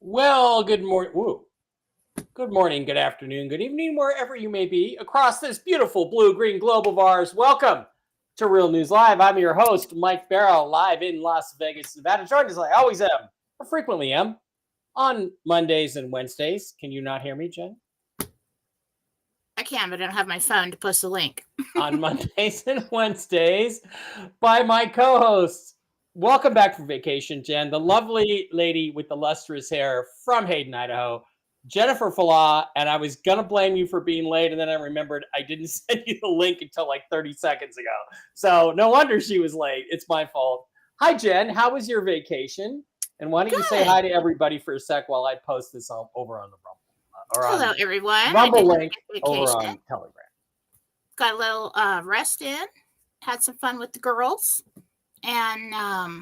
Well, good morning. Good morning, good afternoon, good evening, wherever you may be across this beautiful blue-green globe of ours. Welcome to Real News Live. I'm your host, Mike Barrow, live in Las Vegas, Nevada. Joined as I always am, or frequently am, on Mondays and Wednesdays. Can you not hear me, Jen? I can, but I don't have my phone to post a link. On Mondays and Wednesdays by my co-hosts. Welcome back from vacation, Jen, the lovely lady with the lustrous hair from Hayden, Idaho, Jennifer Fallaw. And I was going to blame you for being late, and then I remembered I didn't send you the link until like 30 seconds ago. So no wonder she was late. It's my fault. Hi, Jen. How was your vacation? And why don't you say hi to everybody for a sec while I post this over on the Rumble. Hello, everyone. Rumble link over on Telegram. Got a little rest in. Had some fun with the girls. And I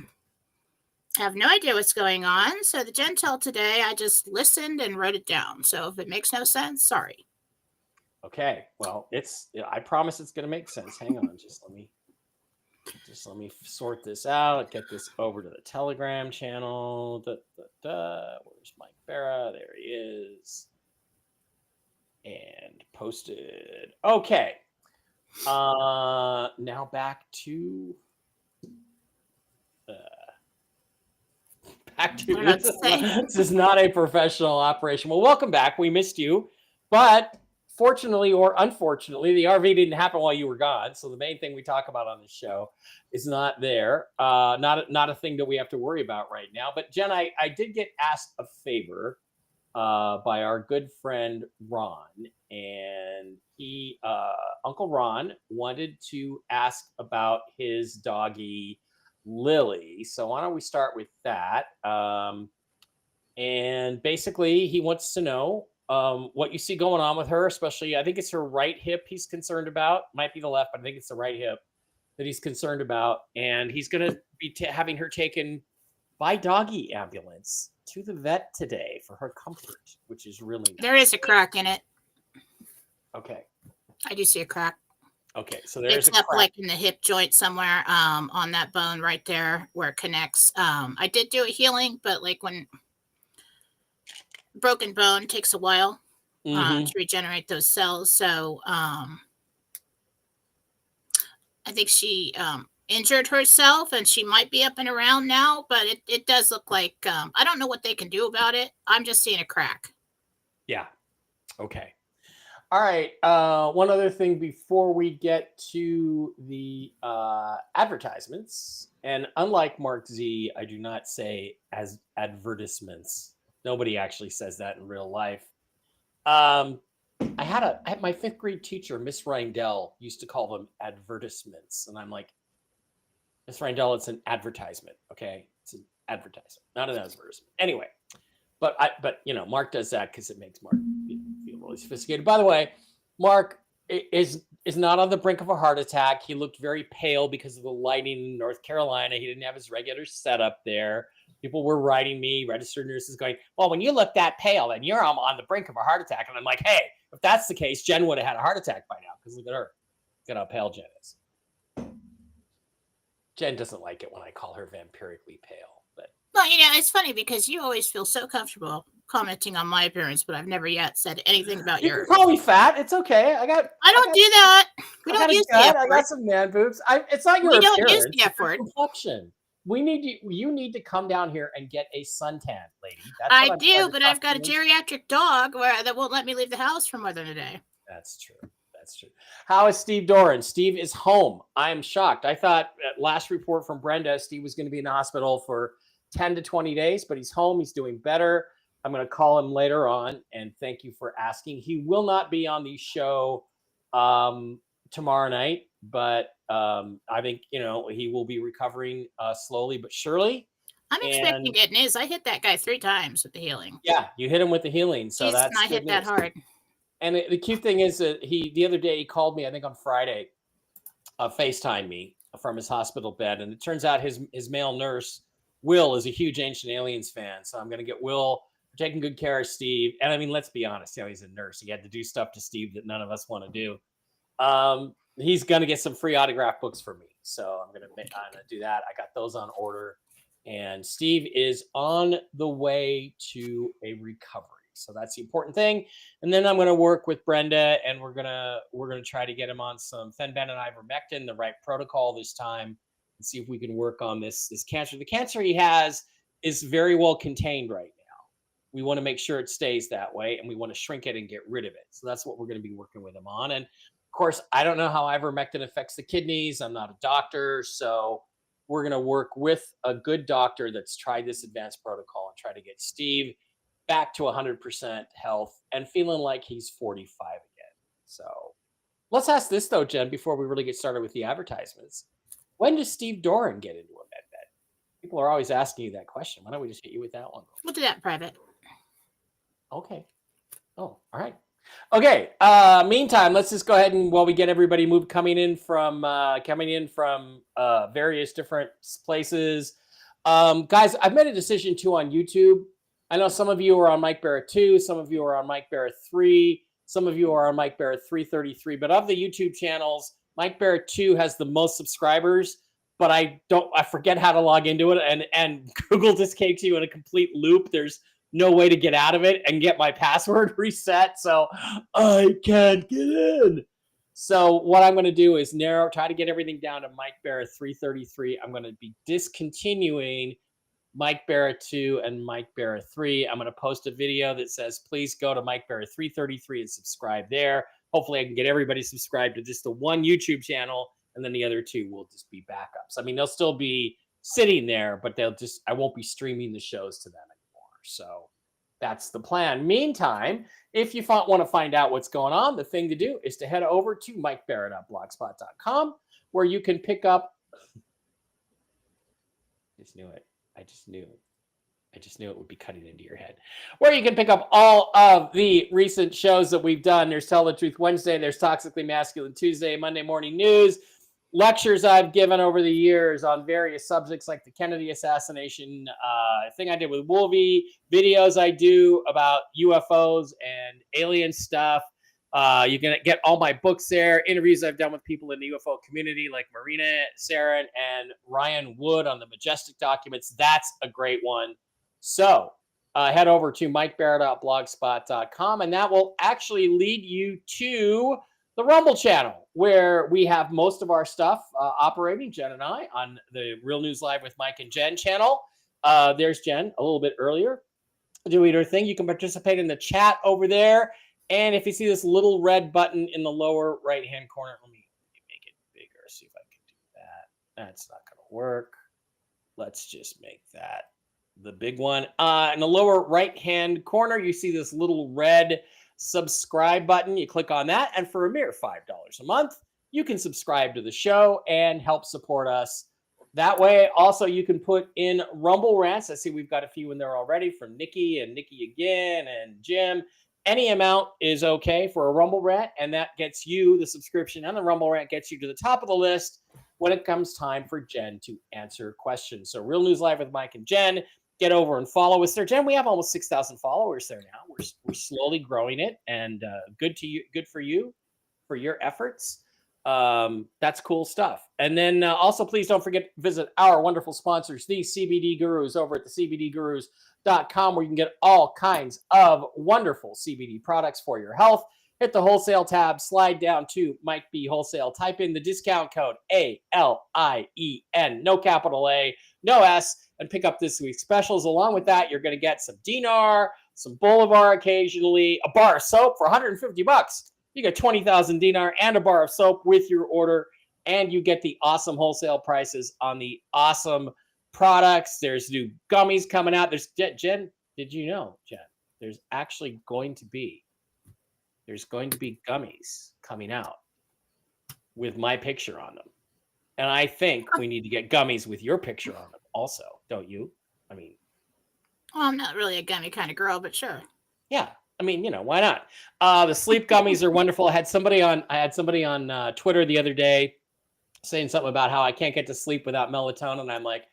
have no idea what's going on. So the Jentel today, I just listened and wrote it down. So if it makes no sense, sorry. Okay. Well, I promise it's going to make sense. Hang on. Just let me sort this out. Get this over to the Telegram channel. Where's Mike Barra? There he is. And posted. Okay. Now back to this is not a professional operation. Well, welcome back. We missed you, but fortunately or unfortunately, the RV didn't happen while you were gone. So the main thing we talk about on this show is not there. Not a thing that we have to worry about right now. But Jen, I did get asked a favor by our good friend Ron, and he Uncle Ron wanted to ask about his doggie Lily. So why don't we start with that? And basically he wants to know what you see going on with her, especially I think it's her right hip he's concerned about. Might be the left, but I think it's the right hip that he's concerned about. And he's going to be having her taken by doggy ambulance to the vet today for her comfort, which is really nice. There is a crack in it. Okay. I do see a crack. Okay, so there's it's up like in the hip joint somewhere on that bone right there where it connects. I did do a healing, but like when broken bone takes a while to regenerate those cells. So I think she injured herself and she might be up and around now, but it does look like I don't know what they can do about it. I'm just seeing a crack. Yeah. Okay. All right. One other thing before we get to the advertisements, and unlike Mark Z, I do not say as advertisements. Nobody actually says that in real life. I had my 5th grade teacher, Miss Reindell, used to call them advertisements, and I'm like, Miss Reindell, it's an advertisement. Okay, it's an advertisement, not an advertisement. Anyway. But Mark does that because it makes Mark feel really sophisticated. By the way, Mark is not on the brink of a heart attack. He looked very pale because of the lighting in North Carolina. He didn't have his regular setup there. People were writing me, registered nurses going, well, when you look that pale, then you're on the brink of a heart attack. And I'm like, hey, if that's the case, Jen would have had a heart attack by now because look at her. Look at how pale Jen is. Jen doesn't like it when I call her vampirically pale. Well, it's funny because you always feel so comfortable commenting on my appearance, but I've never yet said anything about yours. You can call me fat. It's okay. I don't do that. We don't use the F word. I got some man boobs. It's not your appearance. We don't use the F word. Complexion. You need to come down here and get a suntan, lady. I do, but I've got a geriatric dog that won't let me leave the house for more than a day. That's true. How is Steve Doran? Steve is home. I am shocked. I thought last report from Brenda, Steve was going to be in the hospital for 10 to 20 days, but he's home. He's doing better. I'm going to call him later on, and thank you for asking. He will not be on the show tomorrow night but I think, he will be recovering slowly but surely. I'm expecting And good news. I hit that guy 3 times with the healing. yeah, you hit him with the healing, so Jesus, that's not good hit that news. hard. And the cute thing is that the other day he called me, I think on Friday, FaceTime me from his hospital bed, and it turns out his male nurse Will is a huge Ancient Aliens fan, so I'm going to get Will taking good care of Steve. And I mean, let's be honest, he's a nurse. He had to do stuff to Steve that none of us want to do. He's going to get some free autograph books for me, so I'm going to do that. I got those on order, and Steve is on the way to a recovery. So that's the important thing. And then I'm going to work with Brenda, and we're gonna try to get him on some fenben and ivermectin, the right protocol this time, and see if we can work on this cancer. The cancer he has is very well contained right now. We want to make sure it stays that way, and we want to shrink it and get rid of it. So that's what we're going to be working with him on. And of course, I don't know how ivermectin affects the kidneys. I'm not a doctor, so we're going to work with a good doctor that's tried this advanced protocol and try to get Steve back to 100% health and feeling like he's 45 again. So let's ask this though, Jen, before we really get started with the advertisements. When does Steve Doran get into a med bed? People are always asking you that question. Why don't we just hit you with that one? We'll do that in private. Okay. Oh, all right. Okay. Meantime, let's just go ahead and while we get everybody coming in from various different places. Guys, I've made a decision too on YouTube. I know some of you are on Mike Barrett 2, some of you are on Mike Barrett 3, some of you are on Mike Barrett 333, but of the YouTube channels, Mike Barrett 2 has the most subscribers, but I forget how to log into it, and Google just takes you in a complete loop. There's no way to get out of it and get my password reset, so I can't get in. So what I'm going to do is try to get everything down to Mike Barrett 333. I'm going to be discontinuing Mike Barrett 2 and Mike Barrett 3. I'm going to post a video that says, please go to Mike Barrett 333 and subscribe there. Hopefully I can get everybody subscribed to just the one YouTube channel, and then the other two will just be backups. I mean, they'll still be sitting there, but I won't be streaming the shows to them anymore. So that's the plan. Meantime, if you want to find out what's going on, the thing to do is to head over to mikebarrett.blogspot.com, where you can pick up. Just knew it. I just knew it would be cutting into your head. Where you can pick up all of the recent shows that we've done. There's Tell the Truth Wednesday. There's Toxically Masculine Tuesday, Monday Morning News, lectures I've given over the years on various subjects like the Kennedy assassination, thing I did with Wolvie, videos I do about UFOs and alien stuff. You can get all my books there, interviews I've done with people in the UFO community like Marina Sarin and Ryan Wood on the Majestic documents. That's a great one. So head over to mikebarrett.blogspot.com, and that will actually lead you to the Rumble channel, where we have most of our stuff operating, Jen and I, on the Real News Live with Mike and Jen channel. There's Jen a little bit earlier doing her thing. You can participate in the chat over there. And if you see this little red button in the lower right-hand corner, let me make it bigger, see if I can do that. That's not going to work. Let's just make that the big one. In the lower right-hand corner, you see this little red subscribe button. You click on that, and for a mere $5 a month, you can subscribe to the show and help support us. That way, also, you can put in Rumble rants. I see we've got a few in there already from Nikki and Nikki again and Jim. Any amount is okay for a Rumble rant, and that gets you the subscription, and the Rumble rant gets you to the top of the list when it comes time for Jen to answer questions. So Real News Live with Mike and Jen, get over and follow us there. Jen, we have almost 6,000 followers there now. We're slowly growing it, and good for you for your efforts. That's cool stuff. And then also, please don't forget to visit our wonderful sponsors, the CBD Gurus, over at the CBDGurus.com, where you can get all kinds of wonderful CBD products for your health. Hit the wholesale tab, slide down to Mike B Wholesale, type in the discount code ALIEN, no capital A, no S, and pick up this week's specials. Along with that, you're going to get some Dinar, some Bolivar occasionally, a bar of soap for $150. You get 20,000 dinar and a bar of soap with your order, and you get the awesome wholesale prices on the awesome products. There's new gummies coming out. There's Jen. Did you know, Jen? There's going to be gummies coming out. with my picture on them. And I think we need to get gummies with your picture on them also, don't you? I mean, Well, I'm not really a gummy kind of girl, but sure. yeah. I mean, why not? The sleep gummies are wonderful. I had somebody on Twitter the other day saying something about how I can't get to sleep without melatonin. I'm like,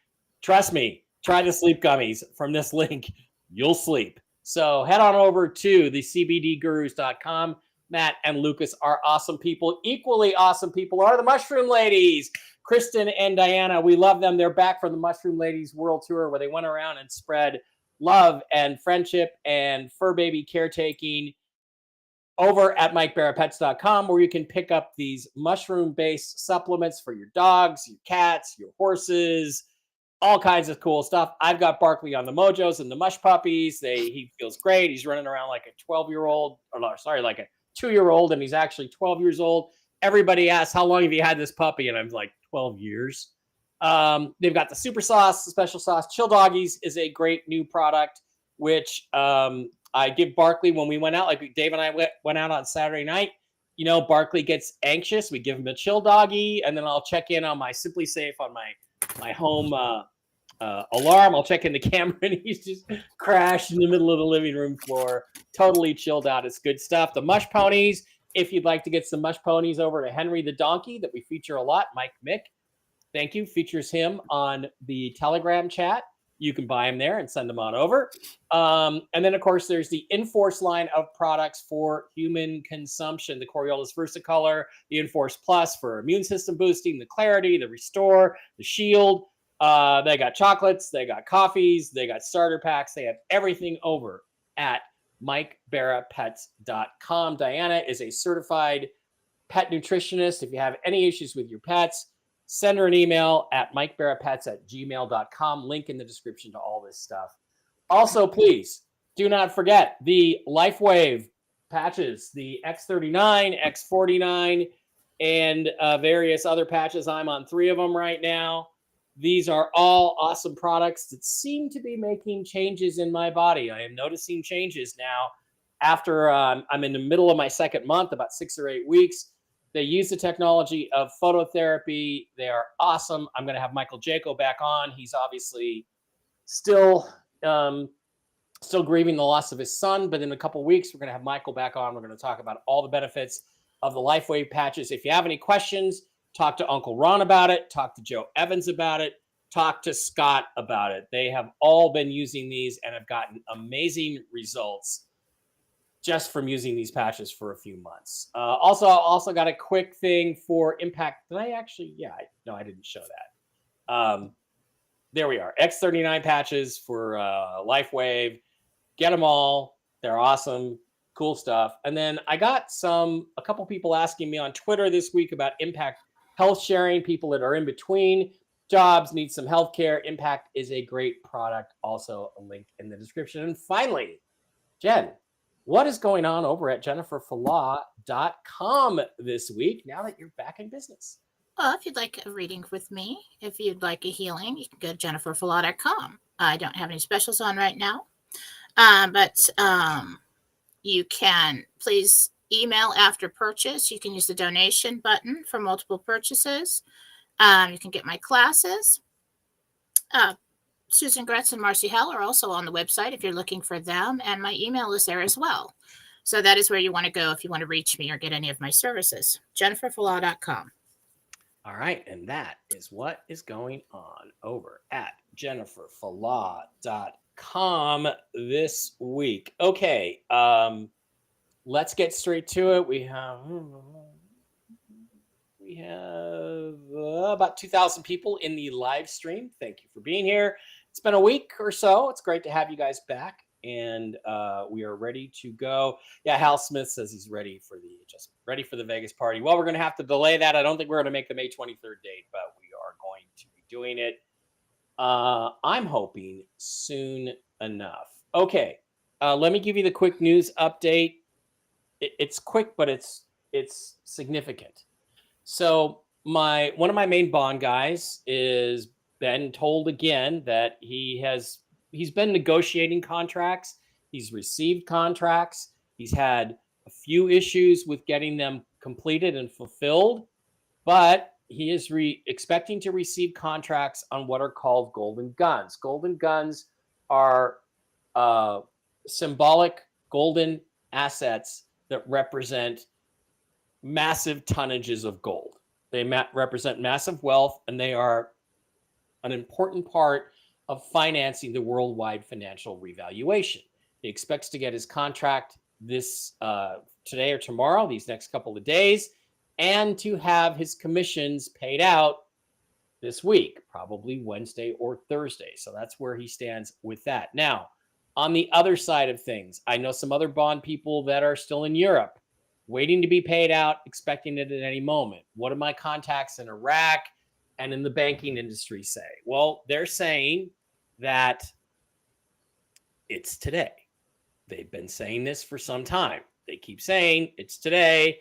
trust me, try the sleep gummies from this link. You'll sleep. So head on over to the CBDgurus.com. Matt and Lucas are awesome people. Equally awesome people are the Mushroom Ladies, Kristen and Diana. We love them. They're back from the Mushroom Ladies World Tour where they went around and spread love and friendship and fur baby caretaking over at MikeBarrettPets.com, where you can pick up these mushroom-based supplements for your dogs, your cats, your horses, all kinds of cool stuff. I've got Barkley on the Mojos and the Mush Puppies. He feels great. He's running around like a 12-year-old, like a 2-year-old, and he's actually 12 years old. Everybody asks, how long have you had this puppy? And I'm like, 12 years. They've got the super sauce, the special sauce. Chill Doggies is a great new product, which I give Barkley when we went out, like Dave and I went out on Saturday night. Barkley gets anxious. We give him a Chill Doggy, and then I'll check in on my Simply Safe on my home alarm. I'll check in the camera, and he's just crashed in the middle of the living room floor, totally chilled out. It's good stuff. The Mush Ponies, if you'd like to get some Mush Ponies over to Henry the Donkey that we feature a lot, Mike Mick, thank you, features him on the Telegram chat. You can buy them there and send them on over. And then, of course, there's the Enforce line of products for human consumption. The Coriolis Versicolor, the Enforce Plus for immune system boosting, the Clarity, the Restore, the Shield. They got chocolates, they got coffees, they got starter packs. They have everything over at MikeBarrettPets.com. Diana is a certified pet nutritionist. If you have any issues with your pets, send her an email at MikeBarrettPets@gmail.com. Link in the description to all this stuff. Also, please do not forget the LifeWave patches, the X39, X49, and various other patches. I'm on 3 of them right now. These are all awesome products that seem to be making changes in my body. I am noticing changes now after I'm in the middle of my second month, about 6 or 8 weeks. They use the technology of phototherapy. They are awesome. I'm going to have Michael Jaco back on. He's obviously still grieving the loss of his son, but in a couple of weeks, we're going to have Michael back on. We're going to talk about all the benefits of the LifeWave patches. If you have any questions, talk to Uncle Ron about it. Talk to Joe Evans about it. Talk to Scott about it. They have all been using these and have gotten amazing results just from using these patches for a few months. Also got a quick thing for Impact. Did I actually? Yeah, no, I didn't show that. There we are. X39 patches for LifeWave. Get them all. They're awesome. Cool stuff. And then I got a couple people asking me on Twitter this week about Impact Health Sharing. People that are in between jobs, need some health care. Impact is a great product. Also a link in the description. And finally, Jen, what is going on over at JenniferFallah.com this week now that you're back in business? Well, if you'd like a reading with me, if you'd like a healing, you can go to JenniferFallah.com. I don't have any specials on right now, but you can please email after purchase. You can use the donation button for multiple purchases. You can get my classes. Susan Gretz and Marcy Hell are also on the website if you're looking for them, and my email is there as well. So that is where you want to go if you want to reach me or get any of my services. JenniferFallah.com. All right, and that is what is going on over at JenniferFallah.com this week. Okay, let's get straight to it. We have about 2,000 people in the live stream. Thank you for being here. It's been a week or so. It's great to have you guys back, and we are ready to go. Yeah, Hal Smith says he's ready for the Vegas party. Well, we're going to have to delay that. I don't think we're going to make the May 23rd date, but we are going to be doing it. I'm hoping soon enough. Okay, let me give you the quick news update. It's quick, but it's significant. So one of my main bond guys is been told again that he's been negotiating contracts. He's received contracts. He's had a few issues with getting them completed and fulfilled. but he is expecting to receive contracts on what are called golden guns. Golden guns are symbolic golden assets that represent massive tonnages of gold. They represent massive wealth, and they are an important part of financing the worldwide financial revaluation. He expects to get his contract this today or tomorrow, these next couple of days, and to have his commissions paid out this week, probably Wednesday or Thursday. So that's where he stands with that. Now, on the other side of things, I know some other bond people that are still in Europe waiting to be paid out, expecting it at any moment. What do my contacts in Iraq and in the banking industry say? Well, they're saying that it's today. They've been saying this for some time. They keep saying it's today,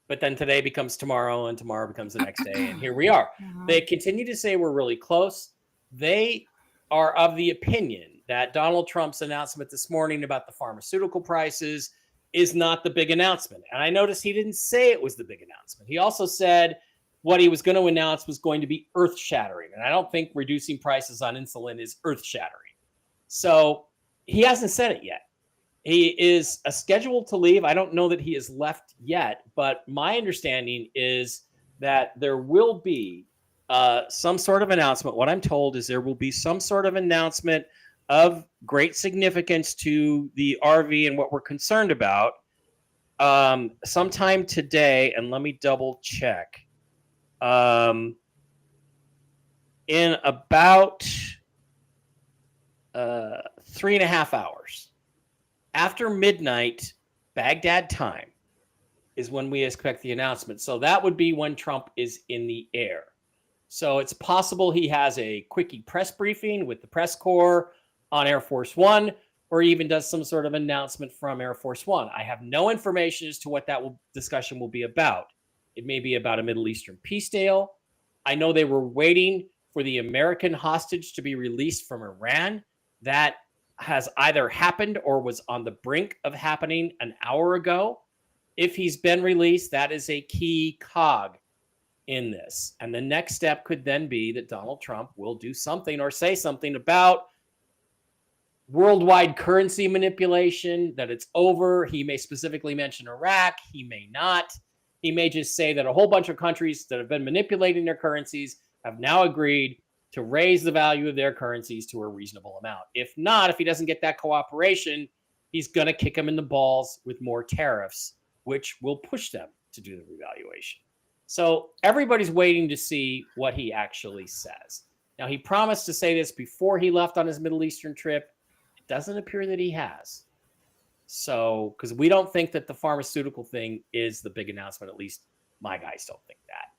but then today becomes tomorrow, and tomorrow becomes the next day, and here we are. They continue to say we're really close. They are of the opinion that Donald Trump's announcement this morning about the pharmaceutical prices is not the big announcement. And I noticed he didn't say it was the big announcement. He also said what he was going to announce was going to be earth-shattering. And I don't think reducing prices on insulin is earth-shattering. So he hasn't said it yet. He is scheduled to leave. I don't know that he has left yet, but my understanding is that there will be some sort of announcement. What I'm told is there will be some sort of announcement of great significance to the RV and what we're concerned about sometime today. And let me double check. In about 3.5 hours. After midnight, Baghdad time, is when we expect the announcement. So that would be when Trump is in the air. So it's possible he has a quickie press briefing with the press corps on Air Force One, or even does some sort of announcement from Air Force One. I have no information as to what that discussion will be about. It may be about a Middle Eastern peace deal. I know they were waiting for the American hostage to be released from Iran. That has either happened or was on the brink of happening an hour ago. If he's been released, that is a key cog in this. And the next step could then be that Donald Trump will do something or say something about worldwide currency manipulation, that it's over. He may specifically mention Iraq. He may not. He may just say that a whole bunch of countries that have been manipulating their currencies have now agreed to raise the value of their currencies to a reasonable amount. If not, if he doesn't get that cooperation, he's going to kick them in the balls with more tariffs, which will push them to do the revaluation. So everybody's waiting to see what he actually says. Now, he promised to say this before he left on his Middle Eastern trip. It doesn't appear that he has. So, because we don't think that the pharmaceutical thing is the big announcement, at least my guys don't think that.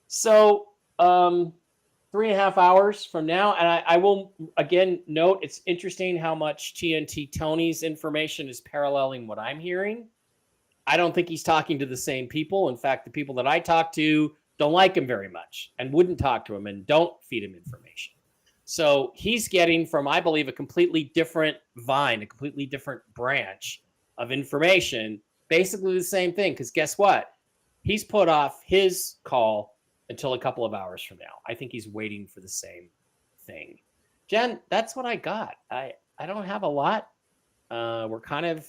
So, 3.5 hours from now, and I will again note it's interesting how much TNT Tony's information is paralleling what I'm hearing. I don't think he's talking to the same people. In fact, the people that I talk to don't like him very much and wouldn't talk to him and don't feed him information. So he's getting from, I believe, a completely different vine, a completely different branch of information, basically the same thing. Because guess what? He's put off his call until a couple of hours from now. I think he's waiting for the same thing. Jen, that's what I got. I don't have a lot. We're kind of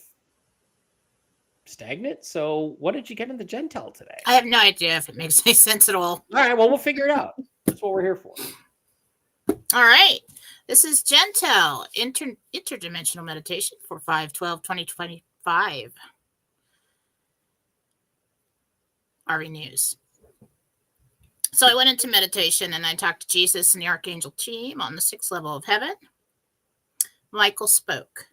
stagnant. So what did you get in the Jentel today? I have no idea if it makes any sense at all. All right, well, we'll figure it out. That's what we're here for. All right. This is Jentel, Interdimensional Meditation for 5/12/2025. RV News. So I went into meditation and I talked to Jesus and the Archangel team on the 6th level of heaven. Michael spoke.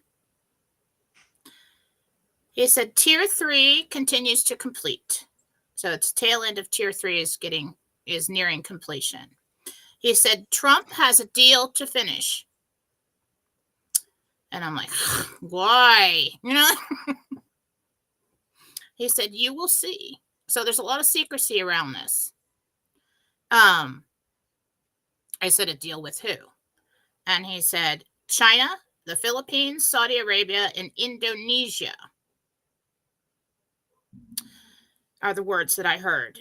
He said tier 3 continues to complete. So its tail end of tier 3 is nearing completion. He said Trump has a deal to finish. And I'm like, why? You know? He said, you will see. So there's a lot of secrecy around this. I said, a deal with who? And he said, China, the Philippines, Saudi Arabia, and Indonesia are the words that I heard.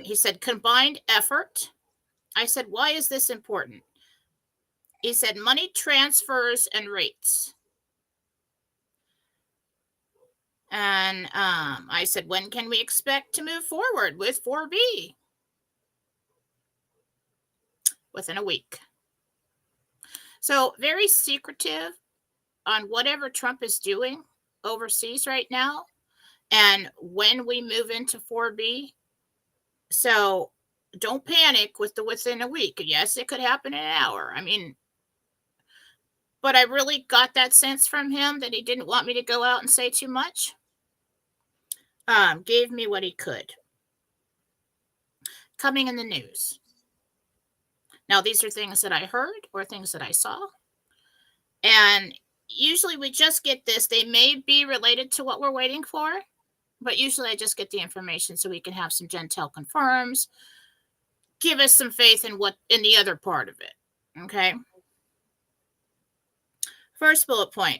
He said combined effort. I said, why is this important? He said money transfers and rates. And I said, when can we expect to move forward with 4B? Within a week. So very secretive on whatever Trump is doing overseas right now and when we move into 4B. So don't panic with the within a week. Yes, it could happen in an hour. I mean, but I really got that sense from him that he didn't want me to go out and say too much. Gave me what he could. Coming in the news. Now, these are things that I heard or things that I saw. And usually we just get this. They may be related to what we're waiting for, but usually I just get the information so we can have some Jentel confirms, give us some faith in the other part of it. Okay. First bullet point.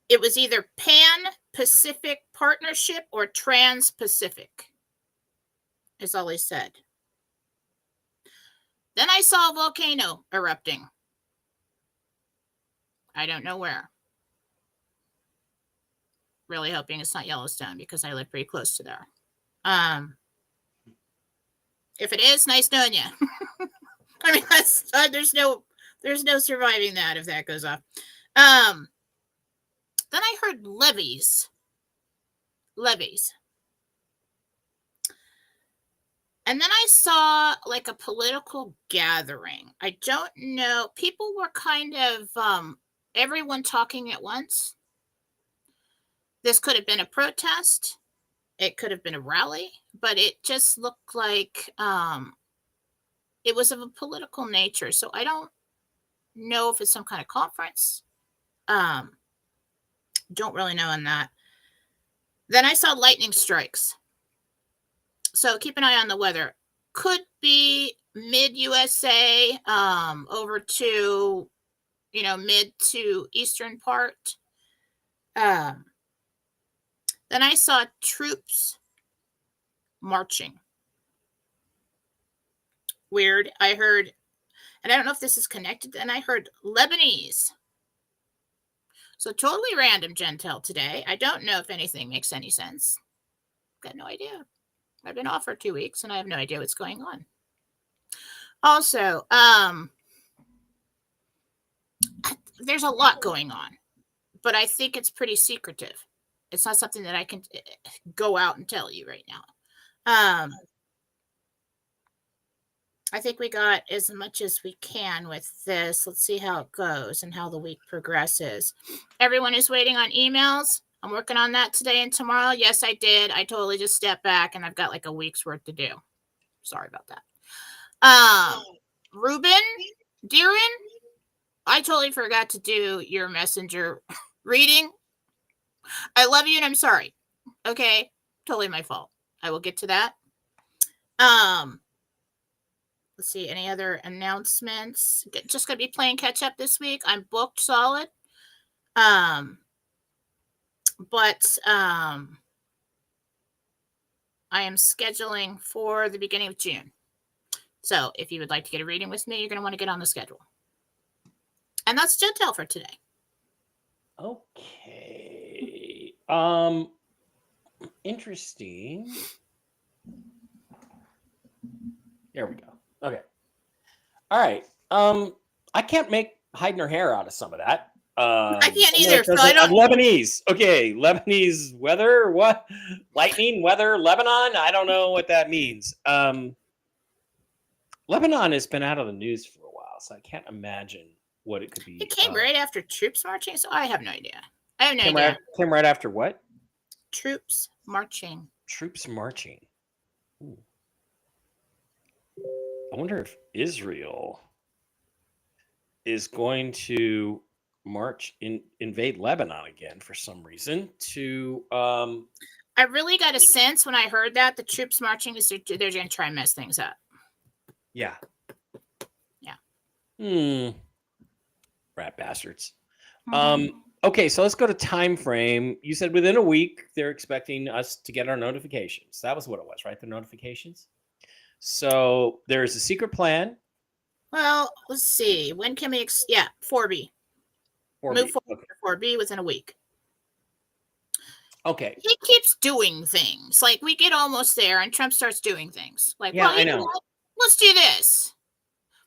It was either Pan-Pacific Partnership or Trans-Pacific, is all he said. Then I saw a volcano erupting. I don't know where. Really hoping it's not Yellowstone because I live pretty close to there. If it is, nice knowing you. I mean, that's there's no surviving that if that goes off. Then I heard levies. And then I saw like a political gathering. I don't know. People were kind of everyone talking at once. This could have been a protest. It could have been a rally, but it just looked like it was of a political nature. So I don't know if it's some kind of conference. Don't really know on that. Then I saw lightning strikes. So keep an eye on the weather. Could be mid-USA over to, mid to eastern part. Then I saw troops marching. Weird. I heard, and I don't know if this is connected, and I heard Lebanese. So totally random Jentel today. I don't know if anything makes any sense. Got no idea. I've been off for 2 weeks and I have no idea what's going on. Also, there's a lot going on, but I think it's pretty secretive. It's not something that I can go out and tell you right now. I think we got as much as we can with this. Let's see how it goes and how the week progresses. Everyone is waiting on emails. I'm working on that today and tomorrow. Yes, I did. I totally just stepped back and I've got like a week's worth to do. Sorry about that. Ruben, Deerin, I totally forgot to do your messenger reading. I love you and I'm sorry. Okay. Totally my fault. I will get to that. Let's see, any other announcements? Just gonna be playing catch up this week. I'm booked solid. But I am scheduling for the beginning of June. So if you would like to get a reading with me, you're gonna want to get on the schedule. And that's Jentel for today. Okay. Interesting. There we go. Okay. All right. I can't make hiding her hair out of some of that. I can't either. So I don't. Lebanese. Okay, Lebanese weather. What? Lightning weather. Lebanon. I don't know what that means. Lebanon has been out of the news for a while, so I can't imagine what it could be. It came right after troops marching, so I have no idea. I have no idea. Came right after what? Troops marching. Troops marching. Ooh. I wonder if Israel is going to invade Lebanon again for some reason. I really got a sense when I heard that the troops marching is they're going to try and mess things up. Yeah. Yeah. Rat bastards. Mm-hmm. Okay, so let's go to time frame. You said within a week they're expecting us to get our notifications. That was what it was, right? The notifications. So there's a secret plan. Well, let's see. When can we? 4B. Or Move B. forward Okay. to 4B within a week. Okay. He keeps doing things. Like we get almost there, and Trump starts doing things. Like, Yeah, well, I know. what? Let's do this.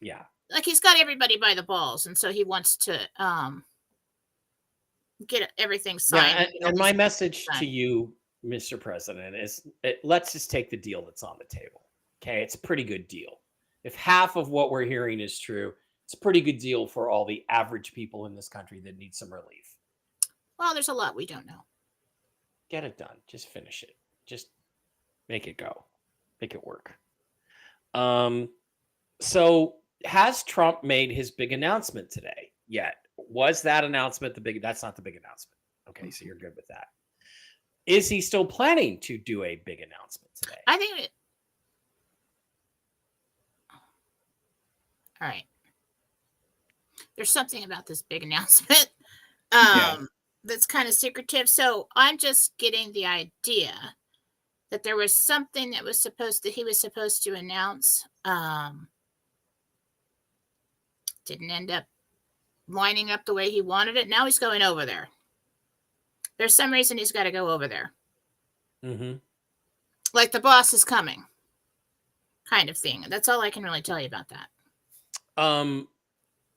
Yeah. Like he's got everybody by the balls, and so he wants to get everything signed. Yeah, and my message to you, Mr. President, is let's just take the deal that's on the table. Okay, it's a pretty good deal. If half of what we're hearing is true, it's a pretty good deal for all the average people in this country that need some relief. Well, there's a lot we don't know. Get it done. Just finish it. Just make it go. Make it work. So has Trump made his big announcement today yet? Was that announcement the big? That's not the big announcement. Okay, so you're good with that. Is he still planning to do a big announcement today? I think all right. There's something about this big announcement that's kind of secretive. So I'm just getting the idea that there was something that he was supposed to announce. Didn't end up lining up the way he wanted it. Now he's going over there. There's some reason he's got to go over there. Mm-hmm. Like the boss is coming, kind of thing. That's all I can really tell you about that.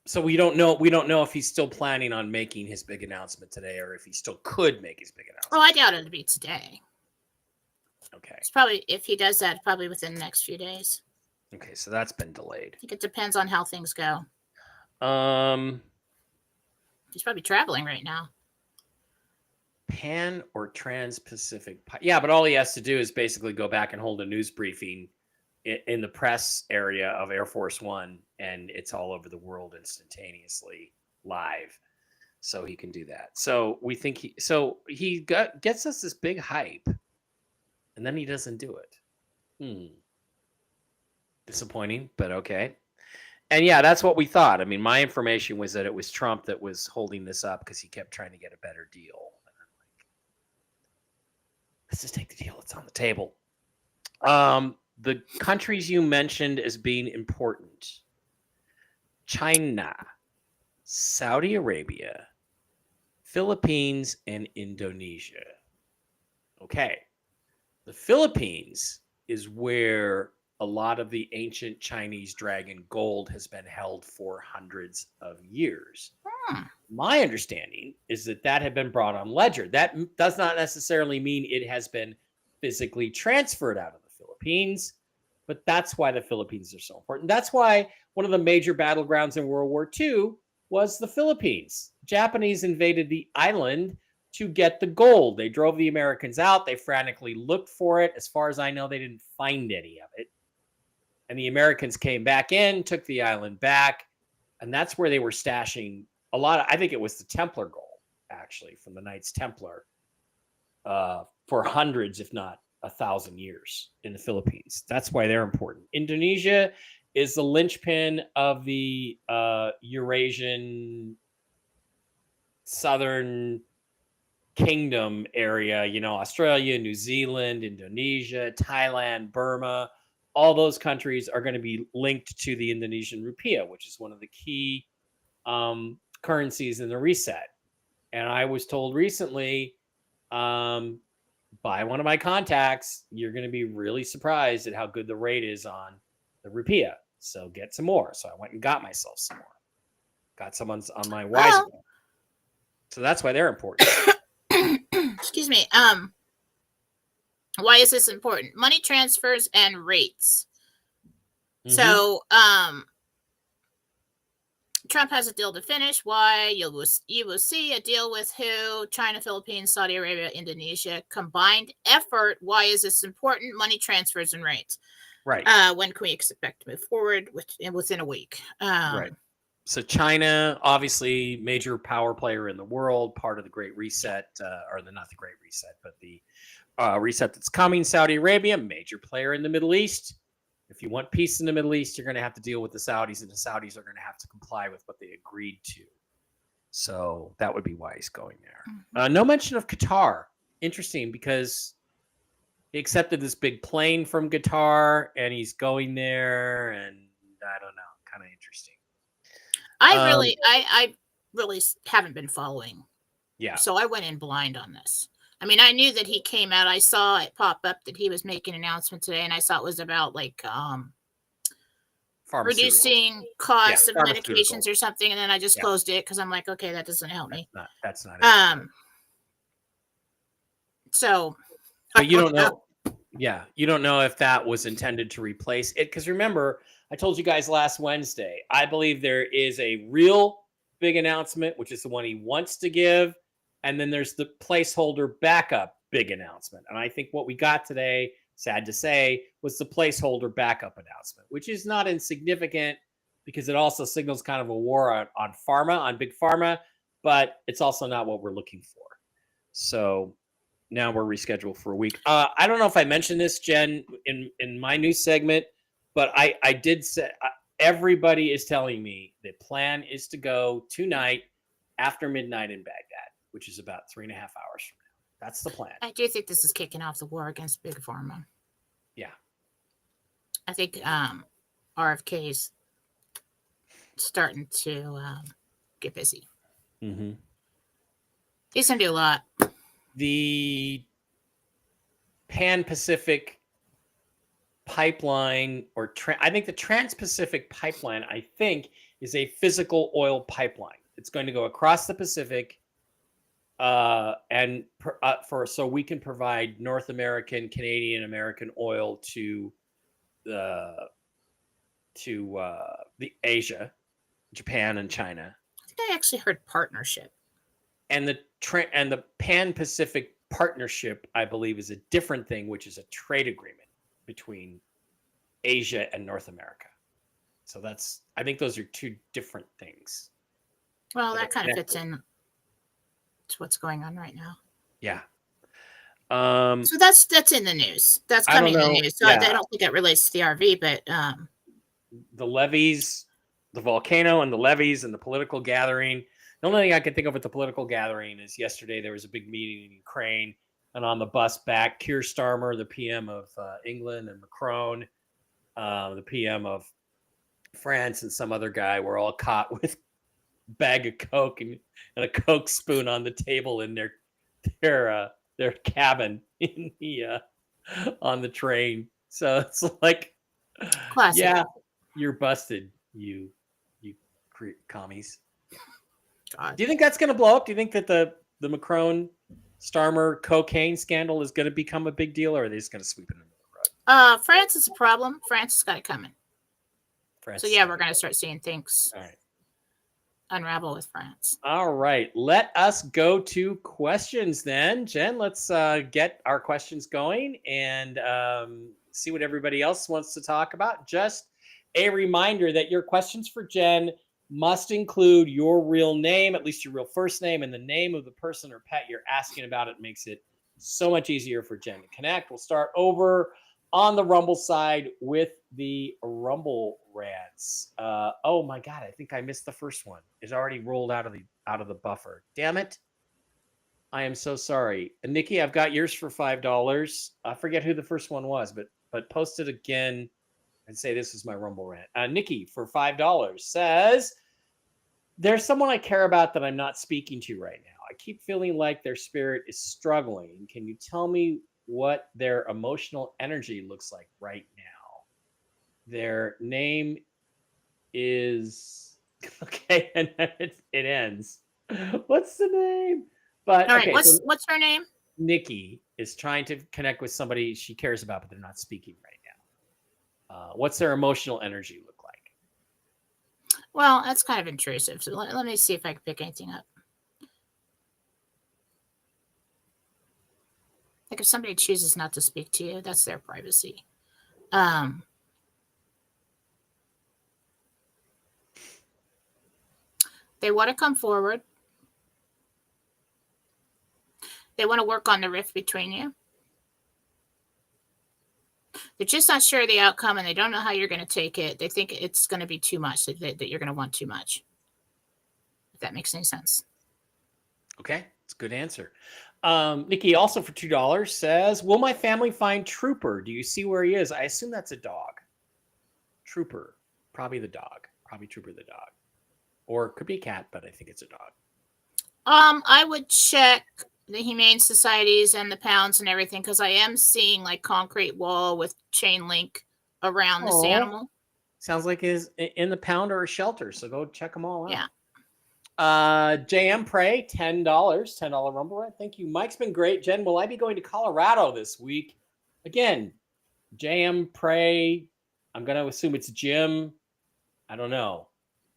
So we don't know if he's still planning on making his big announcement today, or if he still could make his big announcement. Oh, I doubt it'll be today. Okay. It's probably, if he does that, probably within the next few days. Okay, so that's been delayed. I think it depends on how things go. He's probably traveling right now. Pan or Trans-Pacific? Yeah, but all he has to do is basically go back and hold a news briefing in the press area of Air Force One, and it's all over the world instantaneously live. So he can do that. So we think he gets us this big hype, and then he doesn't do it. Disappointing, but okay. And yeah, that's what we thought. I mean, my information was that it was Trump that was holding this up because he kept trying to get a better deal. And I'm like, let's just take the deal that's on the table. The countries you mentioned as being important: China, Saudi Arabia, Philippines, and Indonesia. Okay. The Philippines is where a lot of the ancient Chinese dragon gold has been held for hundreds of years. My understanding is that had been brought on ledger. That does not necessarily mean it has been physically transferred out of the Philippines, but that's why the Philippines are so important. That's why one of the major battlegrounds in World War II was the Philippines. Japanese invaded the island to get the gold. They drove the Americans out. They frantically looked for it. As far as I know, they didn't find any of it. And the Americans came back in, took the island back, and that's where they were stashing a lot of, I think it was the Templar gold, actually, from the Knights Templar, for hundreds, if not 1,000 years in the Philippines. That's why they're important. Indonesia is the linchpin of the Eurasian Southern Kingdom area, Australia, New Zealand, Indonesia, Thailand, Burma. All those countries are going to be linked to the Indonesian rupiah, which is one of the key currencies in the reset. And I was told recently by one of my contacts, you're going to be really surprised at how good the rate is on the rupiah. So get some more. So I went and got myself some more. Got some on my Wise account. So that's why they're important. Excuse me. Why is this important? Money transfers and rates. Mm-hmm. So, Trump has a deal to finish. Why? You will see a deal with who? China, Philippines, Saudi Arabia, Indonesia. Combined effort. Why is this important? Money transfers and rates. Right. When can we expect to move forward within a week? Right. So China, obviously, major power player in the world, part of the Great Reset, not the Great Reset, but the reset that's coming. Saudi Arabia, major player in the Middle East. If you want peace in the Middle East, you're going to have to deal with the Saudis, and the Saudis are going to have to comply with what they agreed to. So that would be why he's going there. Mhm. No mention of Qatar. Interesting, because he accepted this big plane from Qatar and he's going there, and I don't know, kind of interesting. I really haven't been following. Yeah. So I went in blind on this. I mean, I knew that he came out. I saw it pop up that he was making an announcement today, and I saw it was about like reducing costs of medications or something, and then I just closed it because I'm like, okay, that doesn't help me. That's not it. So, but you don't know. Yeah, you don't know if that was intended to replace it, because remember, I told you guys last Wednesday, I believe there is a real big announcement, which is the one he wants to give, and then there's the placeholder backup big announcement. And I think what we got today, sad to say, was the placeholder backup announcement, which is not insignificant because it also signals kind of a war on pharma, on big pharma, but it's also not what we're looking for. So now we're rescheduled for a week. I don't know if I mentioned this, Jen, in my new segment, but I did say everybody is telling me the plan is to go tonight after midnight in Baghdad, which is about 3.5 hours from now. That's the plan. I do think this is kicking off the war against big pharma. Yeah. I think RFK's starting to get busy. Mm-hmm. He's going to do a lot. The Pan-Pacific pipeline, or I think the Trans-Pacific pipeline, I think, is a physical oil pipeline. It's going to go across the Pacific, and so we can provide North American, Canadian, American oil to the Asia, Japan, and China. I think I actually heard partnership. And the Pan-Pacific Partnership, I believe, is a different thing, which is a trade agreement between Asia and North America. So I think those are two different things. Well, that kind of fits in to what's going on right now. Yeah. So that's in the news. That's coming in the news. So I don't think it relates to the RV, but the levees, the volcano and the levees and the political gathering. The only thing I can think of with the political gathering is yesterday there was a big meeting in Ukraine, and on the bus back, Keir Starmer, the PM of England, and Macron, the PM of France, and some other guy were all caught with a bag of Coke and a Coke spoon on the table in their cabin in the on the train. So it's like, classic. Yeah, you're busted, you commies. God. Do you think that's going to blow up? Do you think that the Macron Starmer cocaine scandal is going to become a big deal, or are they just going to sweep it under the rug? France is a problem. France has got it coming. So yeah, we're going to start seeing things unravel with France. All right, let us go to questions then, Jen. Let's get our questions going and see what everybody else wants to talk about. Just a reminder that your questions for Jen must include your real name, at least your real first name, and the name of the person or pet you're asking about. It makes it so much easier for Jen to connect. We'll start over on the Rumble side with the Rumble rants. Oh my God, I think I missed the first one. It's already rolled out of the buffer. Damn it. I am so sorry. And Nikki, I've got yours for $5. I forget who the first one was, but post it again and say this is my Rumble rant. Nikki for $5 says, there's someone I care about that I'm not speaking to right now. I keep feeling like their spirit is struggling. Can you tell me what their emotional energy looks like right now? Their name is okay, and then it ends. What's the name? But all right, what's her name? Nikki is trying to connect with somebody she cares about, but they're not speaking right now. What's their emotional energy look like? Well, that's kind of intrusive. So let me see if I can pick anything up. Like if somebody chooses not to speak to you, that's their privacy. They want to come forward. They want to work on the rift between you. They're just not sure of the outcome, and they don't know how you're going to take it. They think it's going to be too much, that you're going to want too much. that makes any sense. Okay, it's a good answer. Nikki, also for $2, says, will my family find Trooper? Do you see where he is? I assume that's a dog. Trooper, probably the dog. Probably Trooper the dog. Or it could be a cat, but I think it's a dog. I would check the Humane Societies and the pounds and everything, because I am seeing like concrete wall with chain link around this animal. Sounds like it's in the pound or a shelter, so go check them all out. Yeah. JM Prey, $10 Rumble Rant. Thank you. Mike's been great. Jen, will I be going to Colorado this week? Again, JM Prey. I'm going to assume it's Jim. I don't know.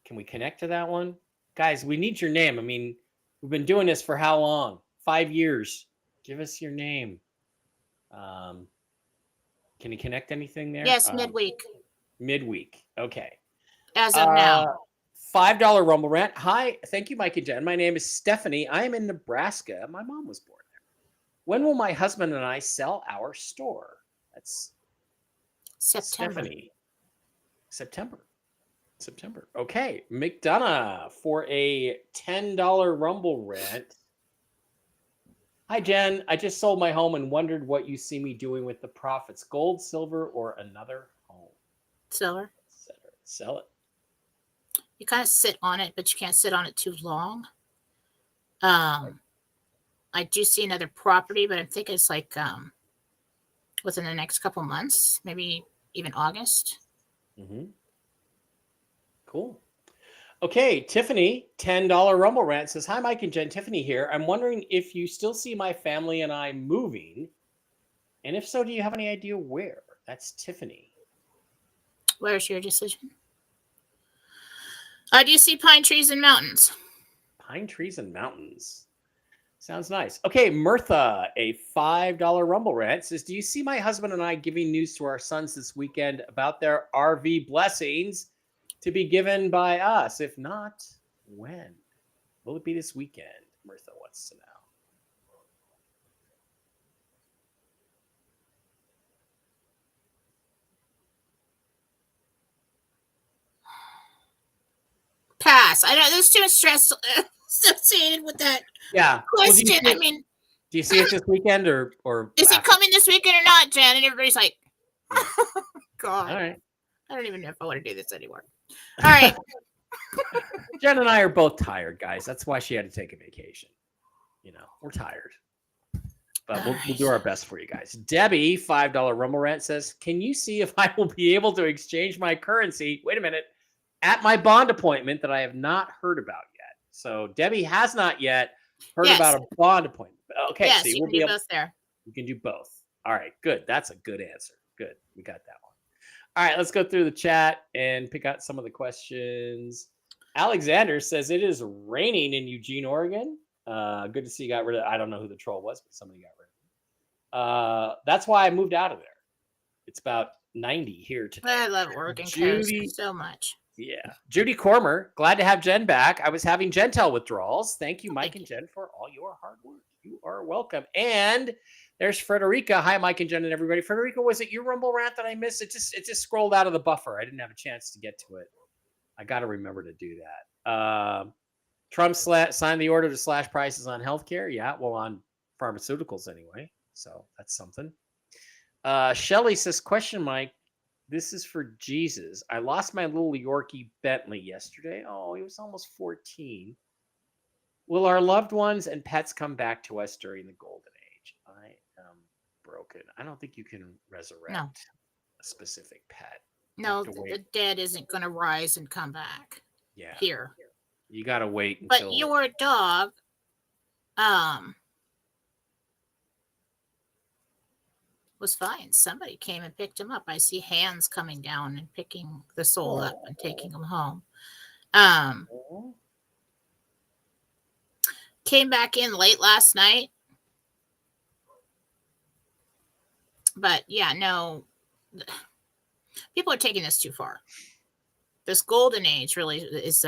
Can we connect to that one? Guys, we need your name. I mean, we've been doing this for how long? 5 years. Give us your name. Can you connect anything there? Yes, midweek. Midweek. Okay. As of now. $5 Rumble Rant. Hi, thank you, Mike and Jen. My name is Stephanie. I am in Nebraska. My mom was born there. When will my husband and I sell our store? That's September. Stephanie. September. Okay. McDonough for a $10 Rumble Rant. Hi, Jen. I just sold my home and wondered what you see me doing with the profits. Gold, silver, or another home? Silver. Sell it. You kind of sit on it, but you can't sit on it too long. I do see another property, but I think it's like within the next couple months, maybe even August. Mm-hmm. Cool. Okay, Tiffany, $10 Rumble Rant says, hi, Mike and Jen. Tiffany here. I'm wondering if you still see my family and I moving. And if so, do you have any idea where? That's Tiffany. Where's your decision? Do you see pine trees and mountains? Pine trees and mountains. Sounds nice. Okay, Mirtha, a $5 Rumble Rant says, do you see my husband and I giving news to our sons this weekend about their RV blessings to be given by us? If not, when? Will it be this weekend? Mirtha wants to know. Pass. I know there's too much stress associated with that question. Well, do you see it this weekend or is it coming this weekend or not, Jen? And everybody's like, God. All right. I don't even know if I want to do this anymore. All right. Jen and I are both tired, guys. That's why she had to take a vacation. You know, we're tired. But we'll do our best for you guys. Debbie, $5 Rumble Rant says, can you see if I will be able to exchange my currency? Wait a minute. At my bond appointment that I have not heard about yet. So Debbie has not yet heard about a bond appointment. Okay, yes, so you can do both there. You can do both. All right, good. That's a good answer. Good. We got that one. All right, let's go through the chat and pick out some of the questions. Alexander says it is raining in Eugene, Oregon. Good to see you got rid of. I don't know who the troll was, but somebody got rid of him. That's why I moved out of there. It's about 90 here today. I love working Judy so much. Yeah. Judy Cormer, glad to have Jen back. I was having Jentel withdrawals. Thank you, Mike and Jen, for all your hard work. You are welcome. And there's Frederica. Hi, Mike and Jen and everybody. Frederica, was it your Rumble Rant that I missed? It just scrolled out of the buffer. I didn't have a chance to get to it. I got to remember to do that. Trump signed the order to slash prices on healthcare. Yeah, well, on pharmaceuticals anyway. So that's something. Shelly says, question, Mike. This is for Jesus. I lost my little Yorkie Bentley yesterday. Oh, he was almost 14. Will our loved ones and pets come back to us during the golden age? I am broken. I don't think you can resurrect a specific pet. No, the dead isn't going to rise and come back. Yeah. Here. You got to wait until... But your dog, was fine. Somebody came and picked him up. I see hands coming down and picking the soul up and taking him home. Came back in late last night. But yeah, no, people are taking this too far. This golden age really is,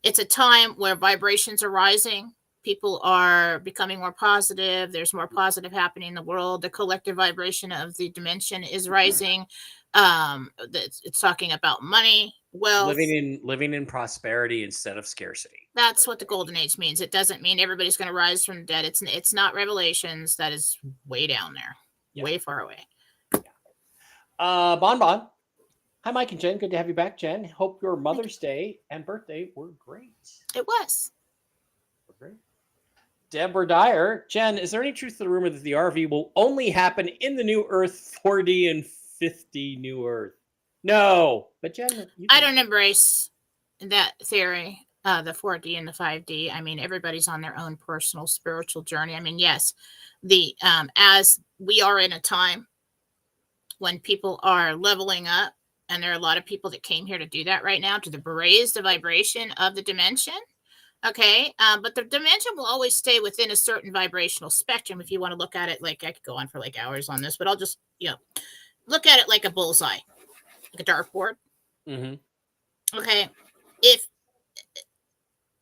it's a time where vibrations are rising. People are becoming more positive. There's more positive happening in the world. The collective vibration of the dimension is rising. It's talking about money, wealth. living in prosperity instead of scarcity. That's what the golden age means. It doesn't mean everybody's going to rise from the dead. It's not Revelations. That is way down there, way far away. Bon Bon. Hi, Mike and Jen. Good to have you back, Jen. Hope your Mother's Day and birthday were great. It was. Great. Deborah Dyer. Jen, is there any truth to the rumor that the RV will only happen in the new Earth 4D and 50 new Earth? No. But Jen, I don't embrace that theory, the 4D and the 5D. I mean, everybody's on their own personal spiritual journey. I mean, yes, as we are in a time when people are leveling up, and there are a lot of people that came here to do that right now, to raise the vibration of the dimension. Okay. But the dimension will always stay within a certain vibrational spectrum. If you want to look at it, like I could go on for like hours on this, but I'll just, look at it like a bullseye, like a dartboard. Mm-hmm. Okay. If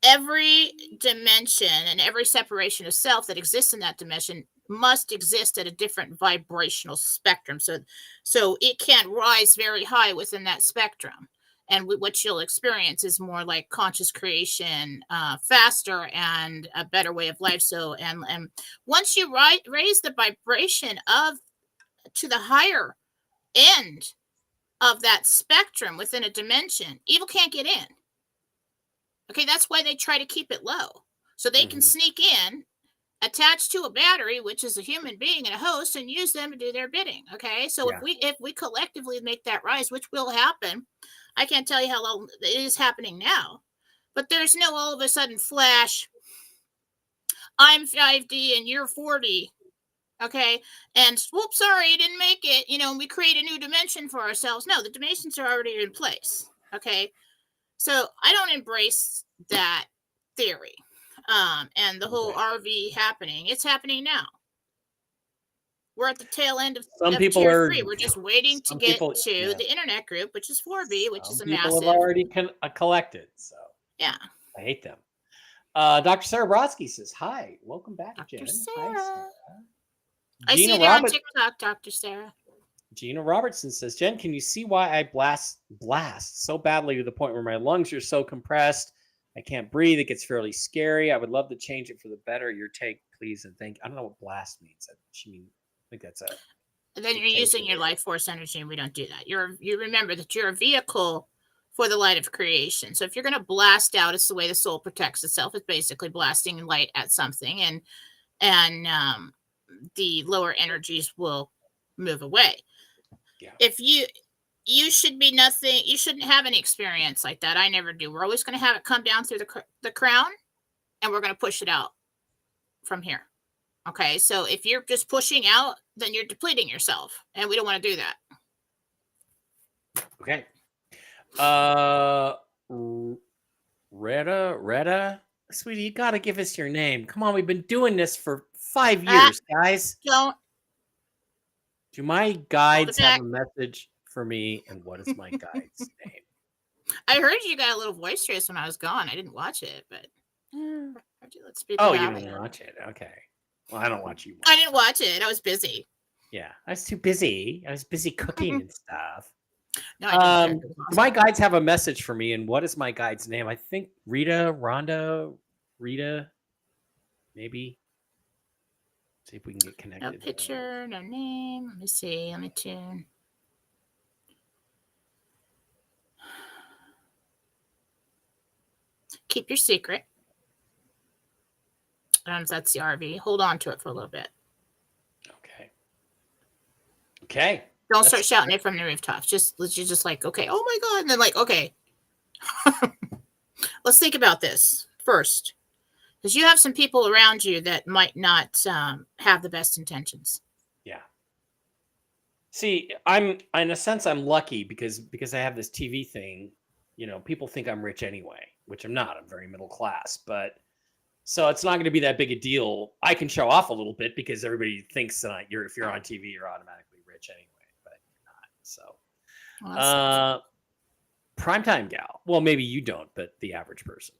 every dimension and every separation of self that exists in that dimension must exist at a different vibrational spectrum. So it can't rise very high within that spectrum. And what you'll experience is more like conscious creation, faster and a better way of life. So, and once you raise the vibration to the higher end of that spectrum within a dimension, evil can't get in. Okay, that's why they try to keep it low. So they can sneak in, attach to a battery, which is a human being and a host, and use them to do their bidding. Okay, so if we collectively make that rise, which will happen, I can't tell you how long it is happening now, but there's no all of a sudden flash, I'm 5D and you're 40. Okay, and whoops, sorry, you didn't make it. And we create a new dimension for ourselves. No, the dimensions are already in place. Okay, so I don't embrace that theory. And the whole RV happening, it's happening now. We're at the tail end of tier 3. We're just waiting to get to the internet group, which is 4B, which is a massive. People have already collected, so yeah, I hate them. Dr. Sarah Brodsky says, "Hi, welcome back, Dr. Jen." Sarah. Hi, Sarah. I see you there on TikTok, Dr. Sarah. Gina Robertson says, "Jen, can you see why I blast so badly to the point where my lungs are so compressed? I can't breathe. It gets fairly scary. I would love to change it for the better. Your take, please, and thank." I don't know what blast means. I think that's then you're using your life force energy, and we don't do that. You remember that you're a vehicle for the light of creation. So if you're going to blast out, it's the way the soul protects itself. It's basically blasting light at something, and the lower energies will move away. Yeah. If you should be nothing, you shouldn't have any experience like that. I never do. We're always going to have it come down through the crown, and we're going to push it out from here. Okay, so if you're just pushing out, then you're depleting yourself, and we don't want to do that. Okay. Retta, sweetie, you got to give us your name. Come on, we've been doing this for 5 years, guys. Don't. Do my guides have a message for me, and what is my guide's name? I heard you got a little voice trace when I was gone. I didn't watch it, but let's be. Oh, you didn't watch it? Okay. Well, I don't watch you. I didn't watch it. I was busy. Yeah, I was too busy. I was busy cooking and stuff. No, I didn't. Do my guides have a message for me, and what is my guide's name? I think Rita, maybe. See if we can get connected. No picture, no name. Let me see. Let me tune. Keep your secret. That's the RV. Hold on to it for a little bit. Okay. Don't start shouting it from the rooftops. You're just like, okay, oh my God. And then like, okay. Let's think about this first. Because you have some people around you that might not have the best intentions. Yeah. See, in a sense, I'm lucky because I have this TV thing. People think I'm rich anyway, which I'm not. I'm very middle class, but so it's not going to be that big a deal. I can show off a little bit because everybody thinks that if you're on TV, you're automatically rich anyway, but you're not. So, primetime gal. Well, maybe you don't, but the average person.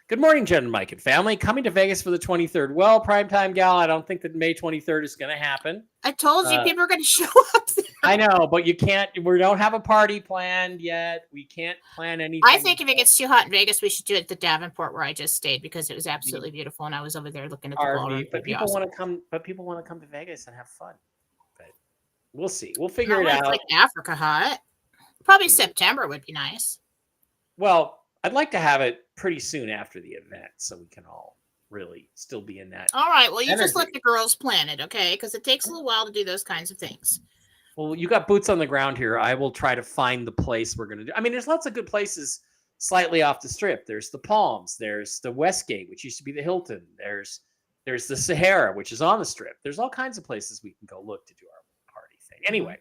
Good morning, Jen and Mike and family. Coming to Vegas for the 23rd. Well, primetime gal, I don't think that May 23rd is going to happen. I told you people are going to show up there. I know, but you can't. We don't have a party planned yet. We can't plan anything. I think if it gets too hot in Vegas, we should do it at the Davenport where I just stayed because it was absolutely beautiful, and I was over there looking at the ballroom. But people want to come. But people want to come to Vegas and have fun. But we'll see. We'll figure it out. It's like Africa hot. Probably September would be nice. Well, I'd like to have it pretty soon after the event, so we can all really still be in that. All right. Well, you just let the girls plan it, okay? Because it takes a little while to do those kinds of things. Well, you got boots on the ground here. I will try to find the place we're going to do. I mean, there's lots of good places slightly off the strip. There's the Palms. There's the Westgate, which used to be the Hilton. There's the Sahara, which is on the strip. There's all kinds of places we can go look to do our party thing. Anyway.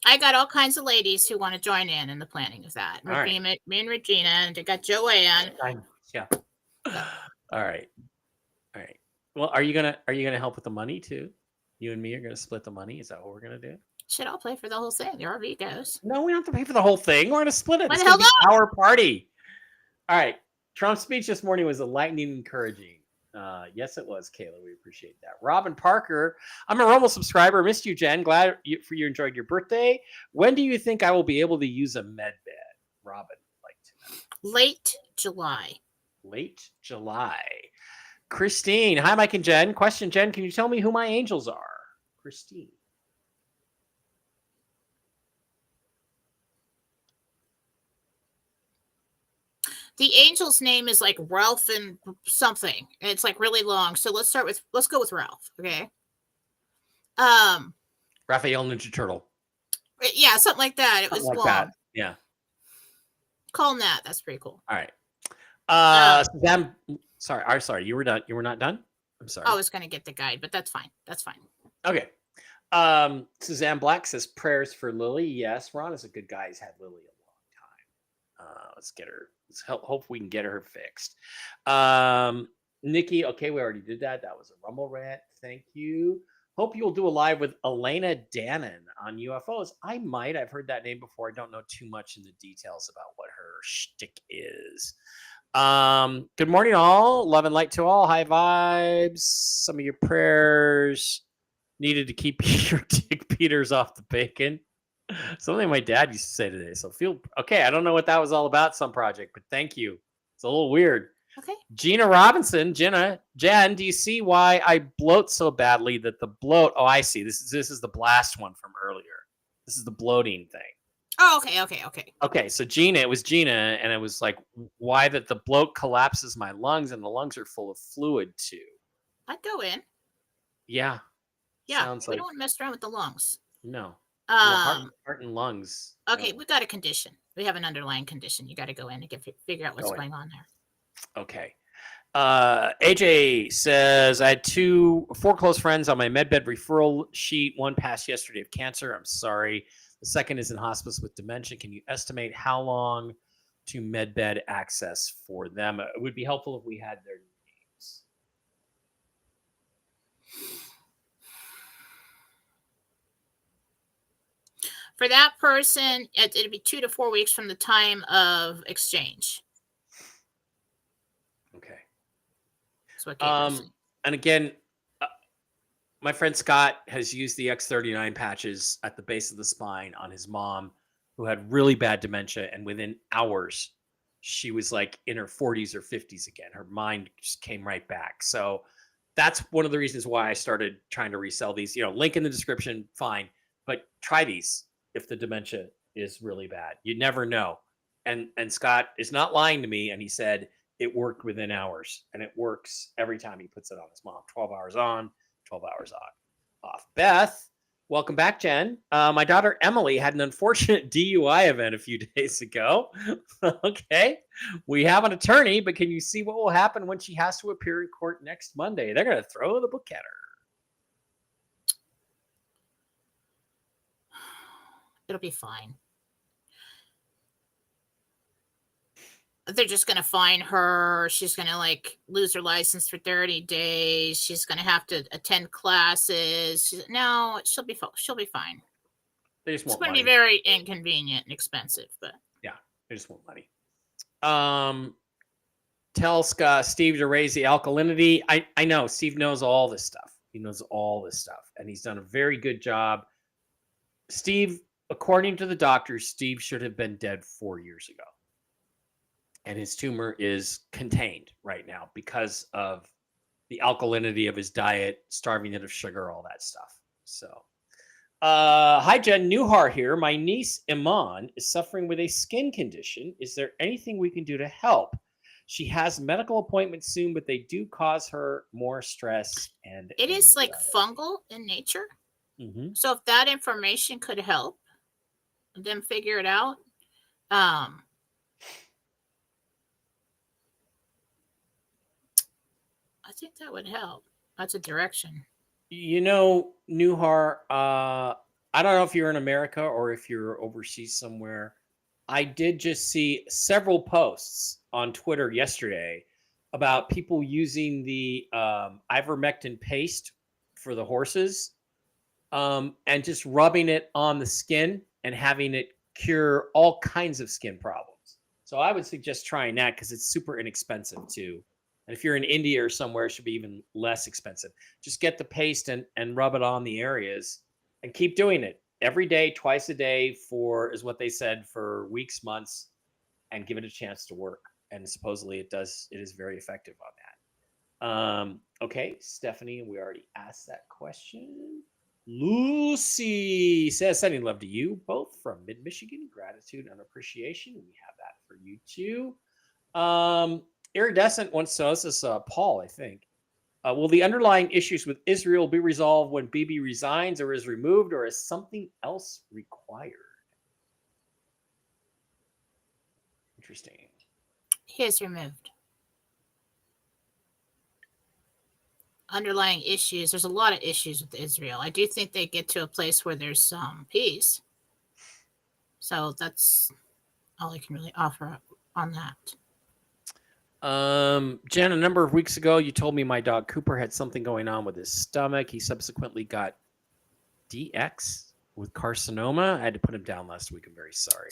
I got all kinds of ladies who want to join in the planning of that. Me and Regina, and I got Joanne. Yeah. All right. Well, are you gonna help with the money too? You and me are gonna split the money. Is that what we're gonna do? Should all pay for the whole thing? The RV goes. No, we don't have to pay for the whole thing. We're gonna split it. It's gonna be our party. All right. Trump's speech this morning was enlightening and encouraging. Yes, it was, Kayla. We appreciate that. Robin Parker, I'm a Rumble subscriber. Missed you, Jen. Glad you enjoyed your birthday. When do you think I will be able to use a med bed? Robin, like to know. Late July. Late July. Christine, hi, Mike and Jen. Question, Jen, can you tell me who my angels are? Christine. The angel's name is like Ralph and something. It's like really long. So let's go with Ralph. Okay. Raphael Ninja Turtle. Yeah, something like that. It was like long. That. Yeah. Call him that. That's pretty cool. All right. Suzanne, sorry. You were done. You were not done? I'm sorry. I was going to get the guide, but that's fine. Okay. Suzanne Black says prayers for Lily. Yes, Ron is a good guy. He's had Lily a long time. Let's get her. Let's hope we can get her fixed. Nikki, okay, we already did that. That was a Rumble rant. Thank you. Hope you'll do a live with Elena Dannon on UFOs. I might. I've heard that name before. I don't know too much in the details about what her shtick is. Good morning, all. Love and light to all. High vibes. Some of your prayers needed to keep your dick beaters off the bacon. Something my dad used to say today. So feel okay. I don't know what that was all about, some project, but thank you. It's a little weird. Okay. Gina Robinson, Jen, do you see why I bloat so badly that the bloat? Oh, I see. This is the blast one from earlier. This is the bloating thing. Oh, okay. Okay, so it was Gina, and it was like why that the bloat collapses my lungs, and the lungs are full of fluid too. I'd go in. Yeah. Yeah. Sounds we like, don't want to mess around with the lungs. No. Heart and lungs. Okay, we got a condition. We have an underlying condition. You got to go in and figure out what's going on there. Okay. AJ says, I had 4 close friends on my medbed referral sheet. One passed yesterday of cancer. I'm sorry. The second is in hospice with dementia. Can you estimate how long to medbed access for them? It would be helpful if we had their names. For that person, it'd be 2 to 4 weeks from the time of exchange. Okay. That's what and again, my friend Scott has used the X39 patches at the base of the spine on his mom, who had really bad dementia, and within hours, she was like in her 40s or 50s again. Her mind just came right back. So that's one of the reasons why I started trying to resell these. Link in the description, fine, but try these. If the dementia is really bad, you never know. And Scott is not lying to me. And he said it worked within hours, and it works every time he puts it on his mom. 12 hours on, 12 hours off. Beth, welcome back, Jen. My daughter Emily had an unfortunate DUI event a few days ago. Okay. We have an attorney, but can you see what will happen when she has to appear in court next Monday? They're going to throw the book at her. It'll be fine. They're just going to fine her. She's going to lose her license for 30 days. She's going to have to attend classes. No, she'll be fine. They just want it's going money. to be very inconvenient and expensive, but yeah, they just want money. Tell Steve to raise the alkalinity. I know Steve knows all this stuff. He knows all this stuff, and he's done a very good job Steve, according to the doctor, Steve should have been dead 4 years ago. And his tumor is contained right now because of the alkalinity of his diet, starving it of sugar, all that stuff. So, hi, Jen. Newhar here. My niece, Iman, is suffering with a skin condition. Is there anything we can do to help? She has a medical appointment soon, but they do cause her more stress and It is like anxiety. fungal in nature. Mhm. So if that information could help them figure it out, I think that would help. That's a direction. You know, Newhar, I don't know if you're in America or if you're overseas somewhere. I did just see several posts on Twitter yesterday about people using the ivermectin paste for the horses, and just rubbing it on the skin and having it cure all kinds of skin problems. So I would suggest trying that because it's super inexpensive too. And if you're in India or somewhere, it should be even less expensive. Just get the paste and rub it on the areas and keep doing it every day, twice a day for, is what they said, for weeks, months, and give it a chance to work. And supposedly it is very effective on that. Okay, Stephanie, we already asked that question. Lucy says, sending love to you both from mid-Michigan. Gratitude and appreciation. We have that for you too. Iridescent wants to us, this is Paul, I think. Will the underlying issues with Israel be resolved when Bibi resigns or is removed, or is something else required? Interesting. He is removed. Underlying issues. There's a lot of issues with Israel. I do think they get to a place where there's some peace. So that's all I can really offer on that. Jen, a number of weeks ago, you told me my dog Cooper had something going on with his stomach. He subsequently got DX with carcinoma. I had to put him down last week. I'm very sorry.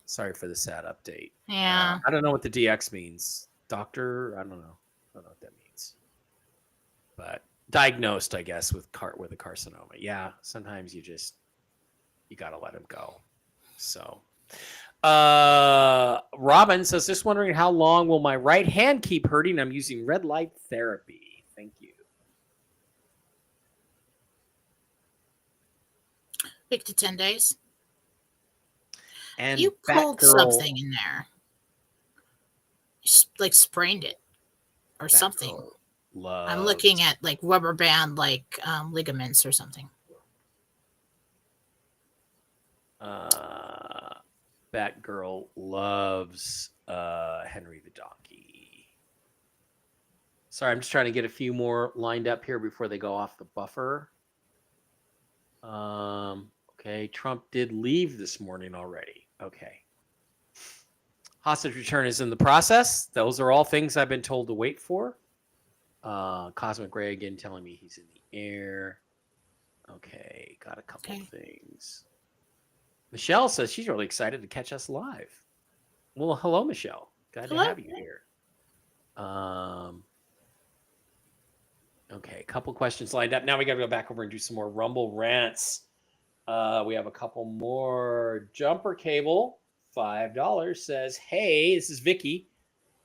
Sorry for the sad update. Yeah. I don't know what the DX means. Doctor, I don't know. I don't know what that means. But diagnosed, I guess, with a carcinoma. Yeah, sometimes you got to let him go. So, Robin says, just wondering how long will my right hand keep hurting? I'm using red light therapy. Thank you. Week to 10 days. And you pulled something in there. Like sprained it or something. I'm looking at like rubber band, like ligaments or something. Batgirl loves Henry the Donkey. Sorry, I'm just trying to get a few more lined up here before they go off the buffer. Okay, Trump did leave this morning already. Okay. Hostage return is in the process. Those are all things I've been told to wait for. Cosmic Ray again telling me he's in the air. Okay, got a couple things. Michelle says she's really excited to catch us live. Well, hello, Michelle. Glad to have you here. Okay, a couple questions lined up. Now we got to go back over and do some more Rumble rants. We have a couple more. Jumper Cable, $5, says, hey, this is Vicky.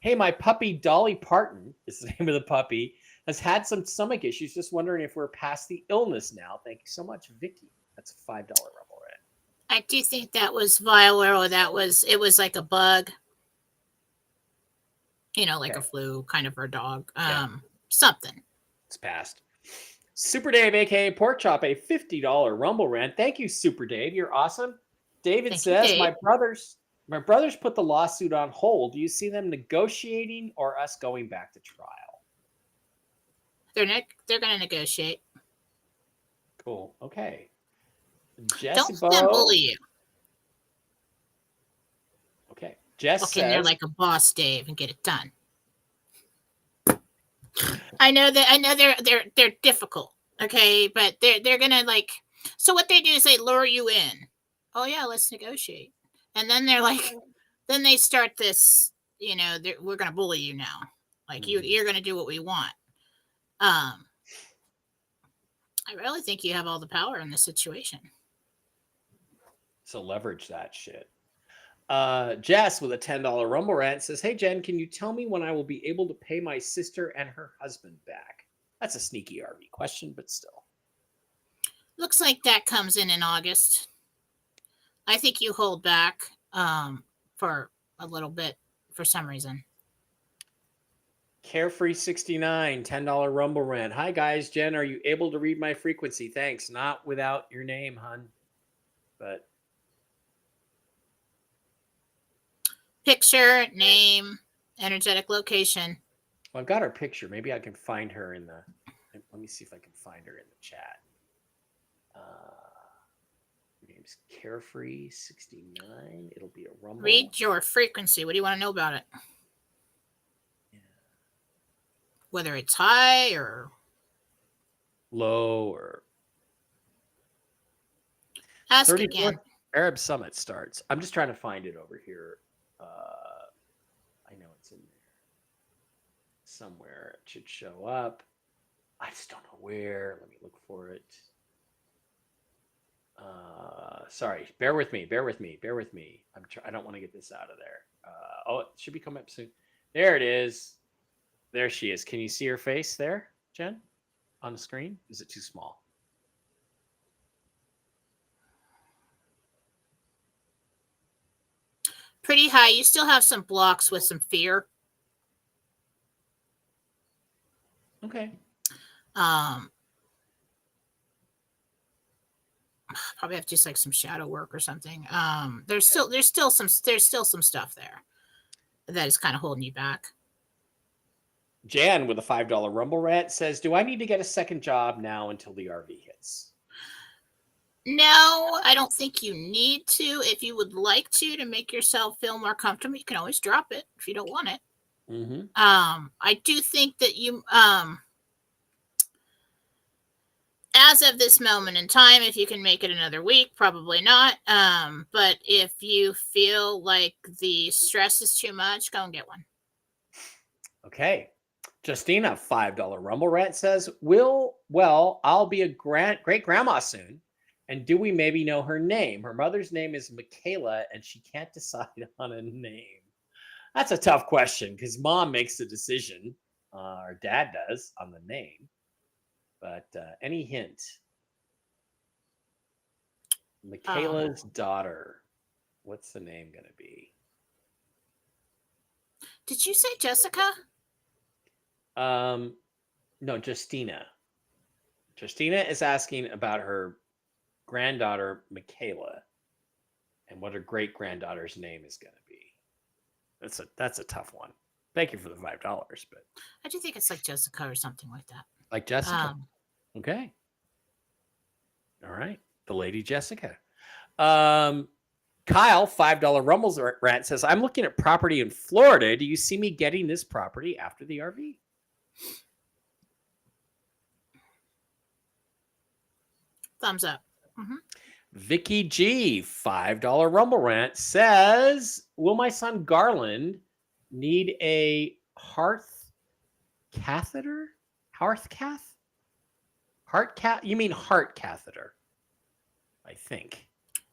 Hey, my puppy Dolly Parton is the name of the puppy, has had some stomach issues. Just wondering if we're past the illness now. Thank you so much, Vicky. That's a $5 Rumble rant. I do think that was viral, or it was like a bug. Like a flu, kind of for a dog. Something. It's passed. Super Dave, aka Pork Chop, a $50 Rumble rant. Thank you, Super Dave. You're awesome. David says, Dave. My brothers put the lawsuit on hold. Do you see them negotiating or us going back to trial? They're going to negotiate. Cool. Okay. Don't let them bully you. Okay. Jess Walk in there like a boss, Dave, and get it done. I know they're difficult, okay, but they're gonna like. So what they do is they lure you in. Oh yeah, let's negotiate, and then they're like, then they start this. We're gonna bully you now. Like you're gonna do what we want. I really think you have all the power in this situation. So leverage that shit. Jess with a $10 Rumble rant says, "Hey Jen, can you tell me when I will be able to pay my sister and her husband back?" That's a sneaky RV question, but still. Looks like that comes in August. I think you hold back for a little bit for some reason. Carefree69, $10 Rumble rant. "Hi guys, Jen, are you able to read my frequency? Thanks. Not without your name, hun. But picture, name, energetic location. Well, I've got her picture. Maybe I can find her in the. Let me see if I can find her in the chat. Her name's Carefree69. It'll be a Rumble. Read your frequency. What do you want to know about it? Yeah. Whether it's high or low or. Ask again. Arab Summit starts. I'm just trying to find it over here. I know it's in there somewhere. It should show up. I just don't know where. Let me look for it. Sorry, bear with me. I don't want to get this out of there. Oh, it should be coming up soon. There it is. There she is. Can you see her face there, Jen, on the screen? Is it too small? Pretty high. You still have some blocks with some fear. Okay. Probably have to do like some shadow work or something. There's still some stuff there that is kind of holding you back. Jan with a $5 Rumble rant says, "Do I need to get a second job now until the RV hits?" No, I don't think you need to. If you would like to make yourself feel more comfortable, you can always drop it if you don't want it. Mm-hmm. I do think that you, as of this moment in time, if you can make it another week, probably not. But if you feel like the stress is too much, go and get one. Okay. Justina, $5 Rumble rant says, I'll be a great grandma soon. And do we maybe know her name? Her mother's name is Michaela, and she can't decide on a name." That's a tough question because mom makes the decision, or dad does, on the name. But any hint? Michaela's daughter. What's the name going to be? Did you say Jessica? No, Justina. Justina is asking about her granddaughter Michaela and what her great granddaughter's name is going to be. That's a tough one. Thank you for the $5, but I do think it's like Jessica or something like that. Like Jessica. Okay. All right. The lady Jessica. Kyle, $5 Rumbles rant says, "I'm looking at property in Florida. Do you see me getting this property after the RV?" Thumbs up. Mm-hmm. Vicky G, $5 Rumble rant says, "Will my son Garland need a hearth catheter? Hearth cath? Heart cath? You mean heart catheter, I think."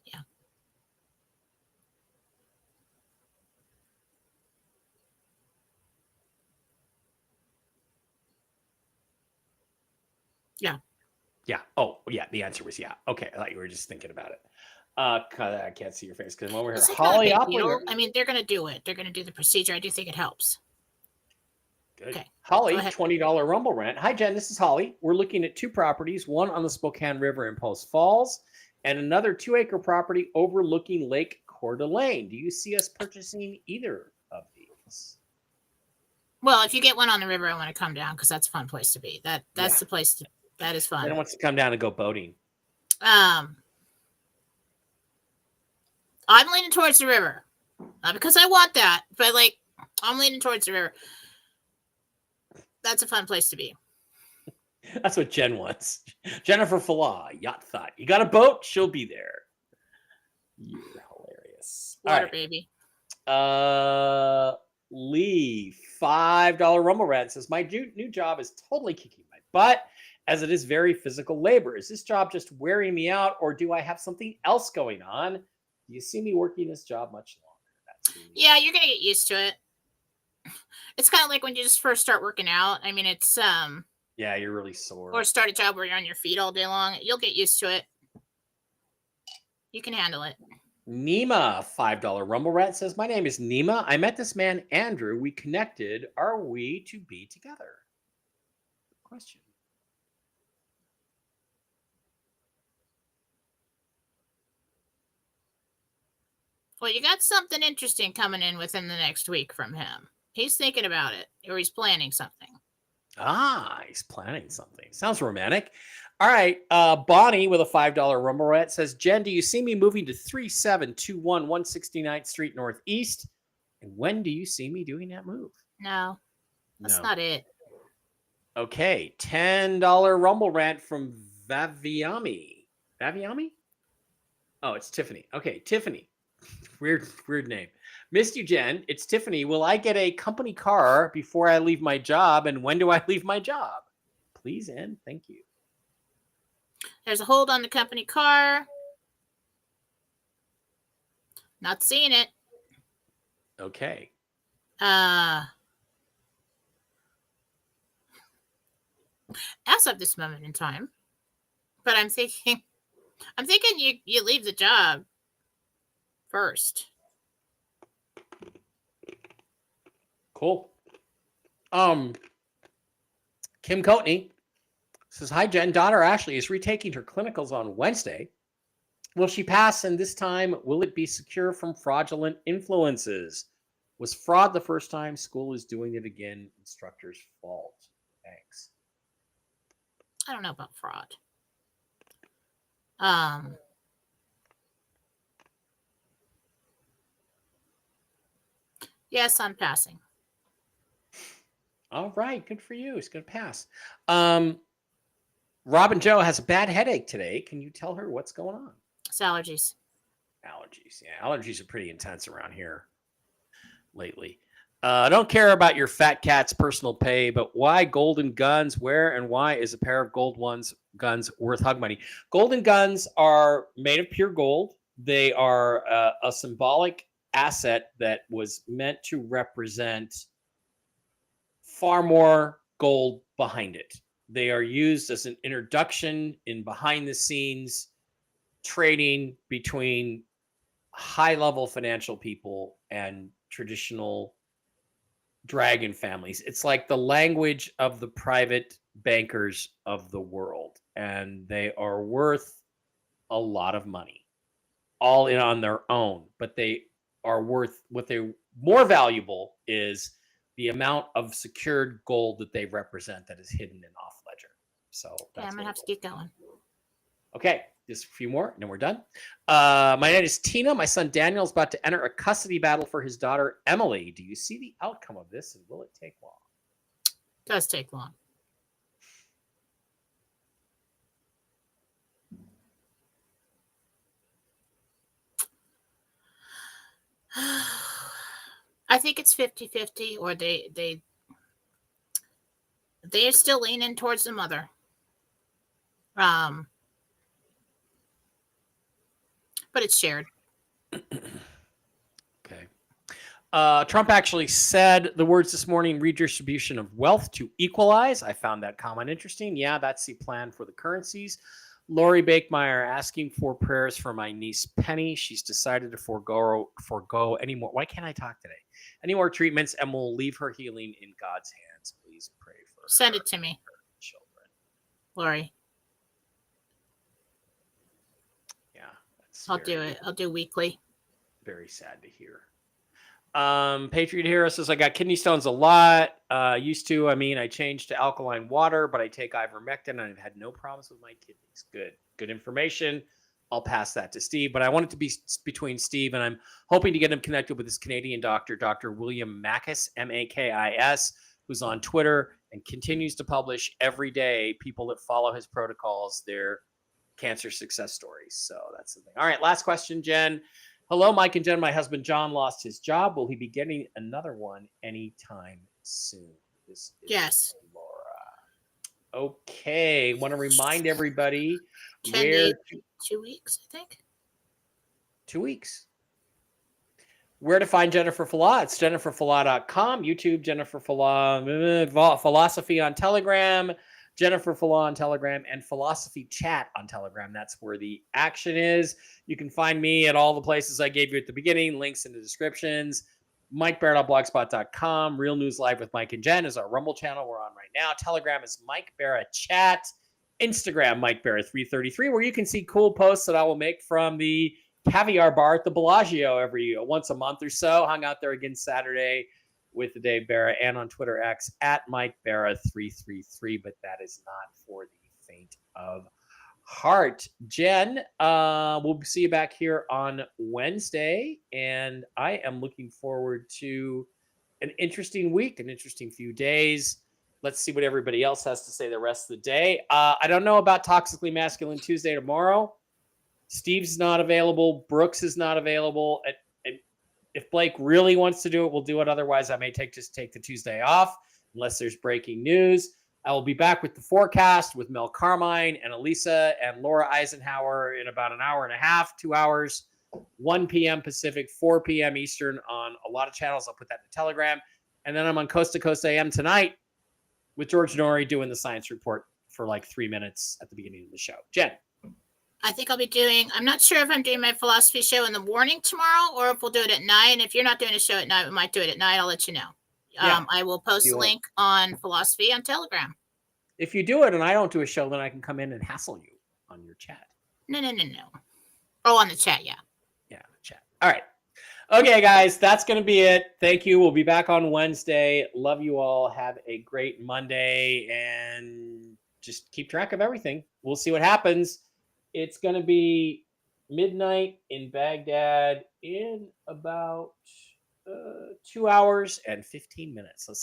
Yeah. Yeah. Yeah. Oh, yeah. The answer was yeah. Okay. I thought you were just thinking about it. I can't see your face because I'm over here. Holly Opplinger. I mean, they're going to do it. They're going to do the procedure. I do think it helps. Good. Okay. Holly, $20 Rumble rant. "Hi, Jen. This is Holly. We're looking at two properties, one on the Spokane River in Post Falls and another 2-acre property overlooking Lake Coeur d'Alene. Do you see us purchasing either of these?" Well, if you get one on the river, I want to come down because that's a fun place to be. That's the place to. That is fun. Then wants to come down and go boating. I'm leaning towards the river, not because I want that, but like I'm leaning towards the river. That's a fun place to be. That's what Jen wants. Jennifer Falah, Yacht Thought. You got a boat? She'll be there. You're hilarious. Water, baby. Lee, $5 Rumble rant says, "My new job is totally kicking my butt as it is very physical labor. Is this job just wearing me out or do I have something else going on? Do you see me working this job much longer? That's Yeah, you're gonna get used to it. It's kind of like when you just first start working out. I mean, it's yeah, you're really sore. or start a job where you're on your feet all day long. You'll get used to it. You can handle it. Nima, $5 Rumble Rat says, my name is Nima. I met this man, Andrew. We connected. Are we to be together? Question. Well, you got something interesting coming in within the next week from him. He's thinking about it, or he's planning something. He's planning something. Sounds romantic. All right. Bonnie with a $5 Rumble Rat says, Jen, do you see me moving to 3721 169th Street Northeast? And when do you see me doing that move? No, that's not it. Okay. $10 Rumble Rant from Vaviami. Vaviami? Oh, it's Tiffany. Okay, Tiffany. Weird name. Missed you, Jen. It's Tiffany. Will I get a company car before I leave my job? And when do I leave my job? Please and thank you. There's a hold on the company car. Not seeing it. Okay. As of this moment in time. But I'm thinking you leave the job first. Cool. Kim Coatney says, hi, Jen. Daughter Ashley is retaking her clinicals on Wednesday. Will she pass? And this time, will it be secure from fraudulent influences? Was fraud the first time? School is doing it again. Instructor's fault. Thanks. I don't know about fraud. Yes, I'm passing. All right, good for you. It's going to pass. Robin Joe has a bad headache today. Can you tell her what's going on? It's allergies. Allergies. Yeah, allergies are pretty intense around here lately. I don't care about your fat cat's personal pay, but why golden guns? Where and why is a pair of gold guns worth hug money? Golden guns are made of pure gold. They are a symbolic asset that was meant to represent far more gold behind it. They are used as an introduction in behind the scenes trading between high level financial people and traditional dragon families. It's like the language of the private bankers of the world, and they are worth a lot of money all in on their own, but they are worth what they're more valuable is the amount of secured gold that they represent that is hidden in off ledger. So I'm gonna have to keep going. Okay, just a few more, and then we're done. My name is Tina. My son Daniel is about to enter a custody battle for his daughter Emily. Do you see the outcome of this, and will it take long? It does take long. I think it's 50-50, or they are still leaning towards the mother. But it's shared. Okay. Trump actually said the words this morning, redistribution of wealth to equalize. I found that comment interesting. Yeah, that's the plan for the currencies. Lori Bakemeyer asking for prayers for my niece Penny. She's decided to forego any more. Why can't I talk today? Any more treatments, and we'll leave her healing in God's hands. Please pray for her. Send it to me, children. Lori. Yeah, I'll do it. I'll do weekly. Very sad to hear. Patriot Hero says, I got kidney stones a lot. Used to, I changed to alkaline water, but I take ivermectin and I've had no problems with my kidneys. Good information. I'll pass that to Steve, but I want it to be between Steve, and I'm hoping to get him connected with this Canadian doctor, Dr. William Makis, Makis, who's on Twitter and continues to publish every day people that follow his protocols, their cancer success stories. So that's the thing. All right, last question, Jen. Hello, Mike and Jen. My husband, John, lost his job. Will he be getting another one anytime soon? This is yes. Laura. Okay. Want to remind everybody 2 weeks, I think. 2 weeks. Where to find Jennifer Fallah? It's jenniferfallah.com, YouTube, Jennifer Fallah, Fallawsophy on Telegram, Jennifer Fallah on Telegram, and Fallawsophy Chat on Telegram. That's where the action is. You can find me at all the places I gave you at the beginning, links in the descriptions. MikeBarra.blogspot.com. Real News Live with Mike and Jen is our Rumble channel we're on right now. Telegram is Mike Barra Chat. Instagram, Mike Barra 333, where you can see cool posts that I will make from the Caviar Bar at the Bellagio once a month or so. Hung out there again Saturday with the Dave Barra, and on Twitter X at Mike Barra 333. But that is not for the faint of heart. Jen, we'll see you back here on Wednesday, and I am looking forward to an interesting week, an interesting few days. Let's see what everybody else has to say the rest of the day. I don't know about Toxically Masculine Tuesday tomorrow. Steve's not available. Brooks is not available. And if Blake really wants to do it, we'll do it. Otherwise, I may just take the Tuesday off unless there's breaking news. I will be back with the forecast with Mel Carmine and Elisa and Laura Eisenhower in about an hour and a half, 2 hours, 1 p.m. Pacific, 4 p.m. Eastern on a lot of channels. I'll put that in the Telegram. And then I'm on Coast to Coast AM tonight with George Norrie doing the science report for like 3 minutes at the beginning of the show. Jen. I think I'll be I'm not sure if I'm doing my philosophy show in the morning tomorrow or if we'll do it at night. And if you're not doing a show at night, we might do it at night. I'll let you know. Yeah. I will post a link on Philosophy on Telegram. If you do it and I don't do a show, then I can come in and hassle you on your chat. No. Oh, on the chat, yeah. Yeah, the chat. All right. Okay, guys, that's going to be it. Thank you. We'll be back on Wednesday. Love you all. Have a great Monday and just keep track of everything. We'll see what happens. It's going to be midnight in Baghdad in about 2 hours and 15 minutes. Let's see.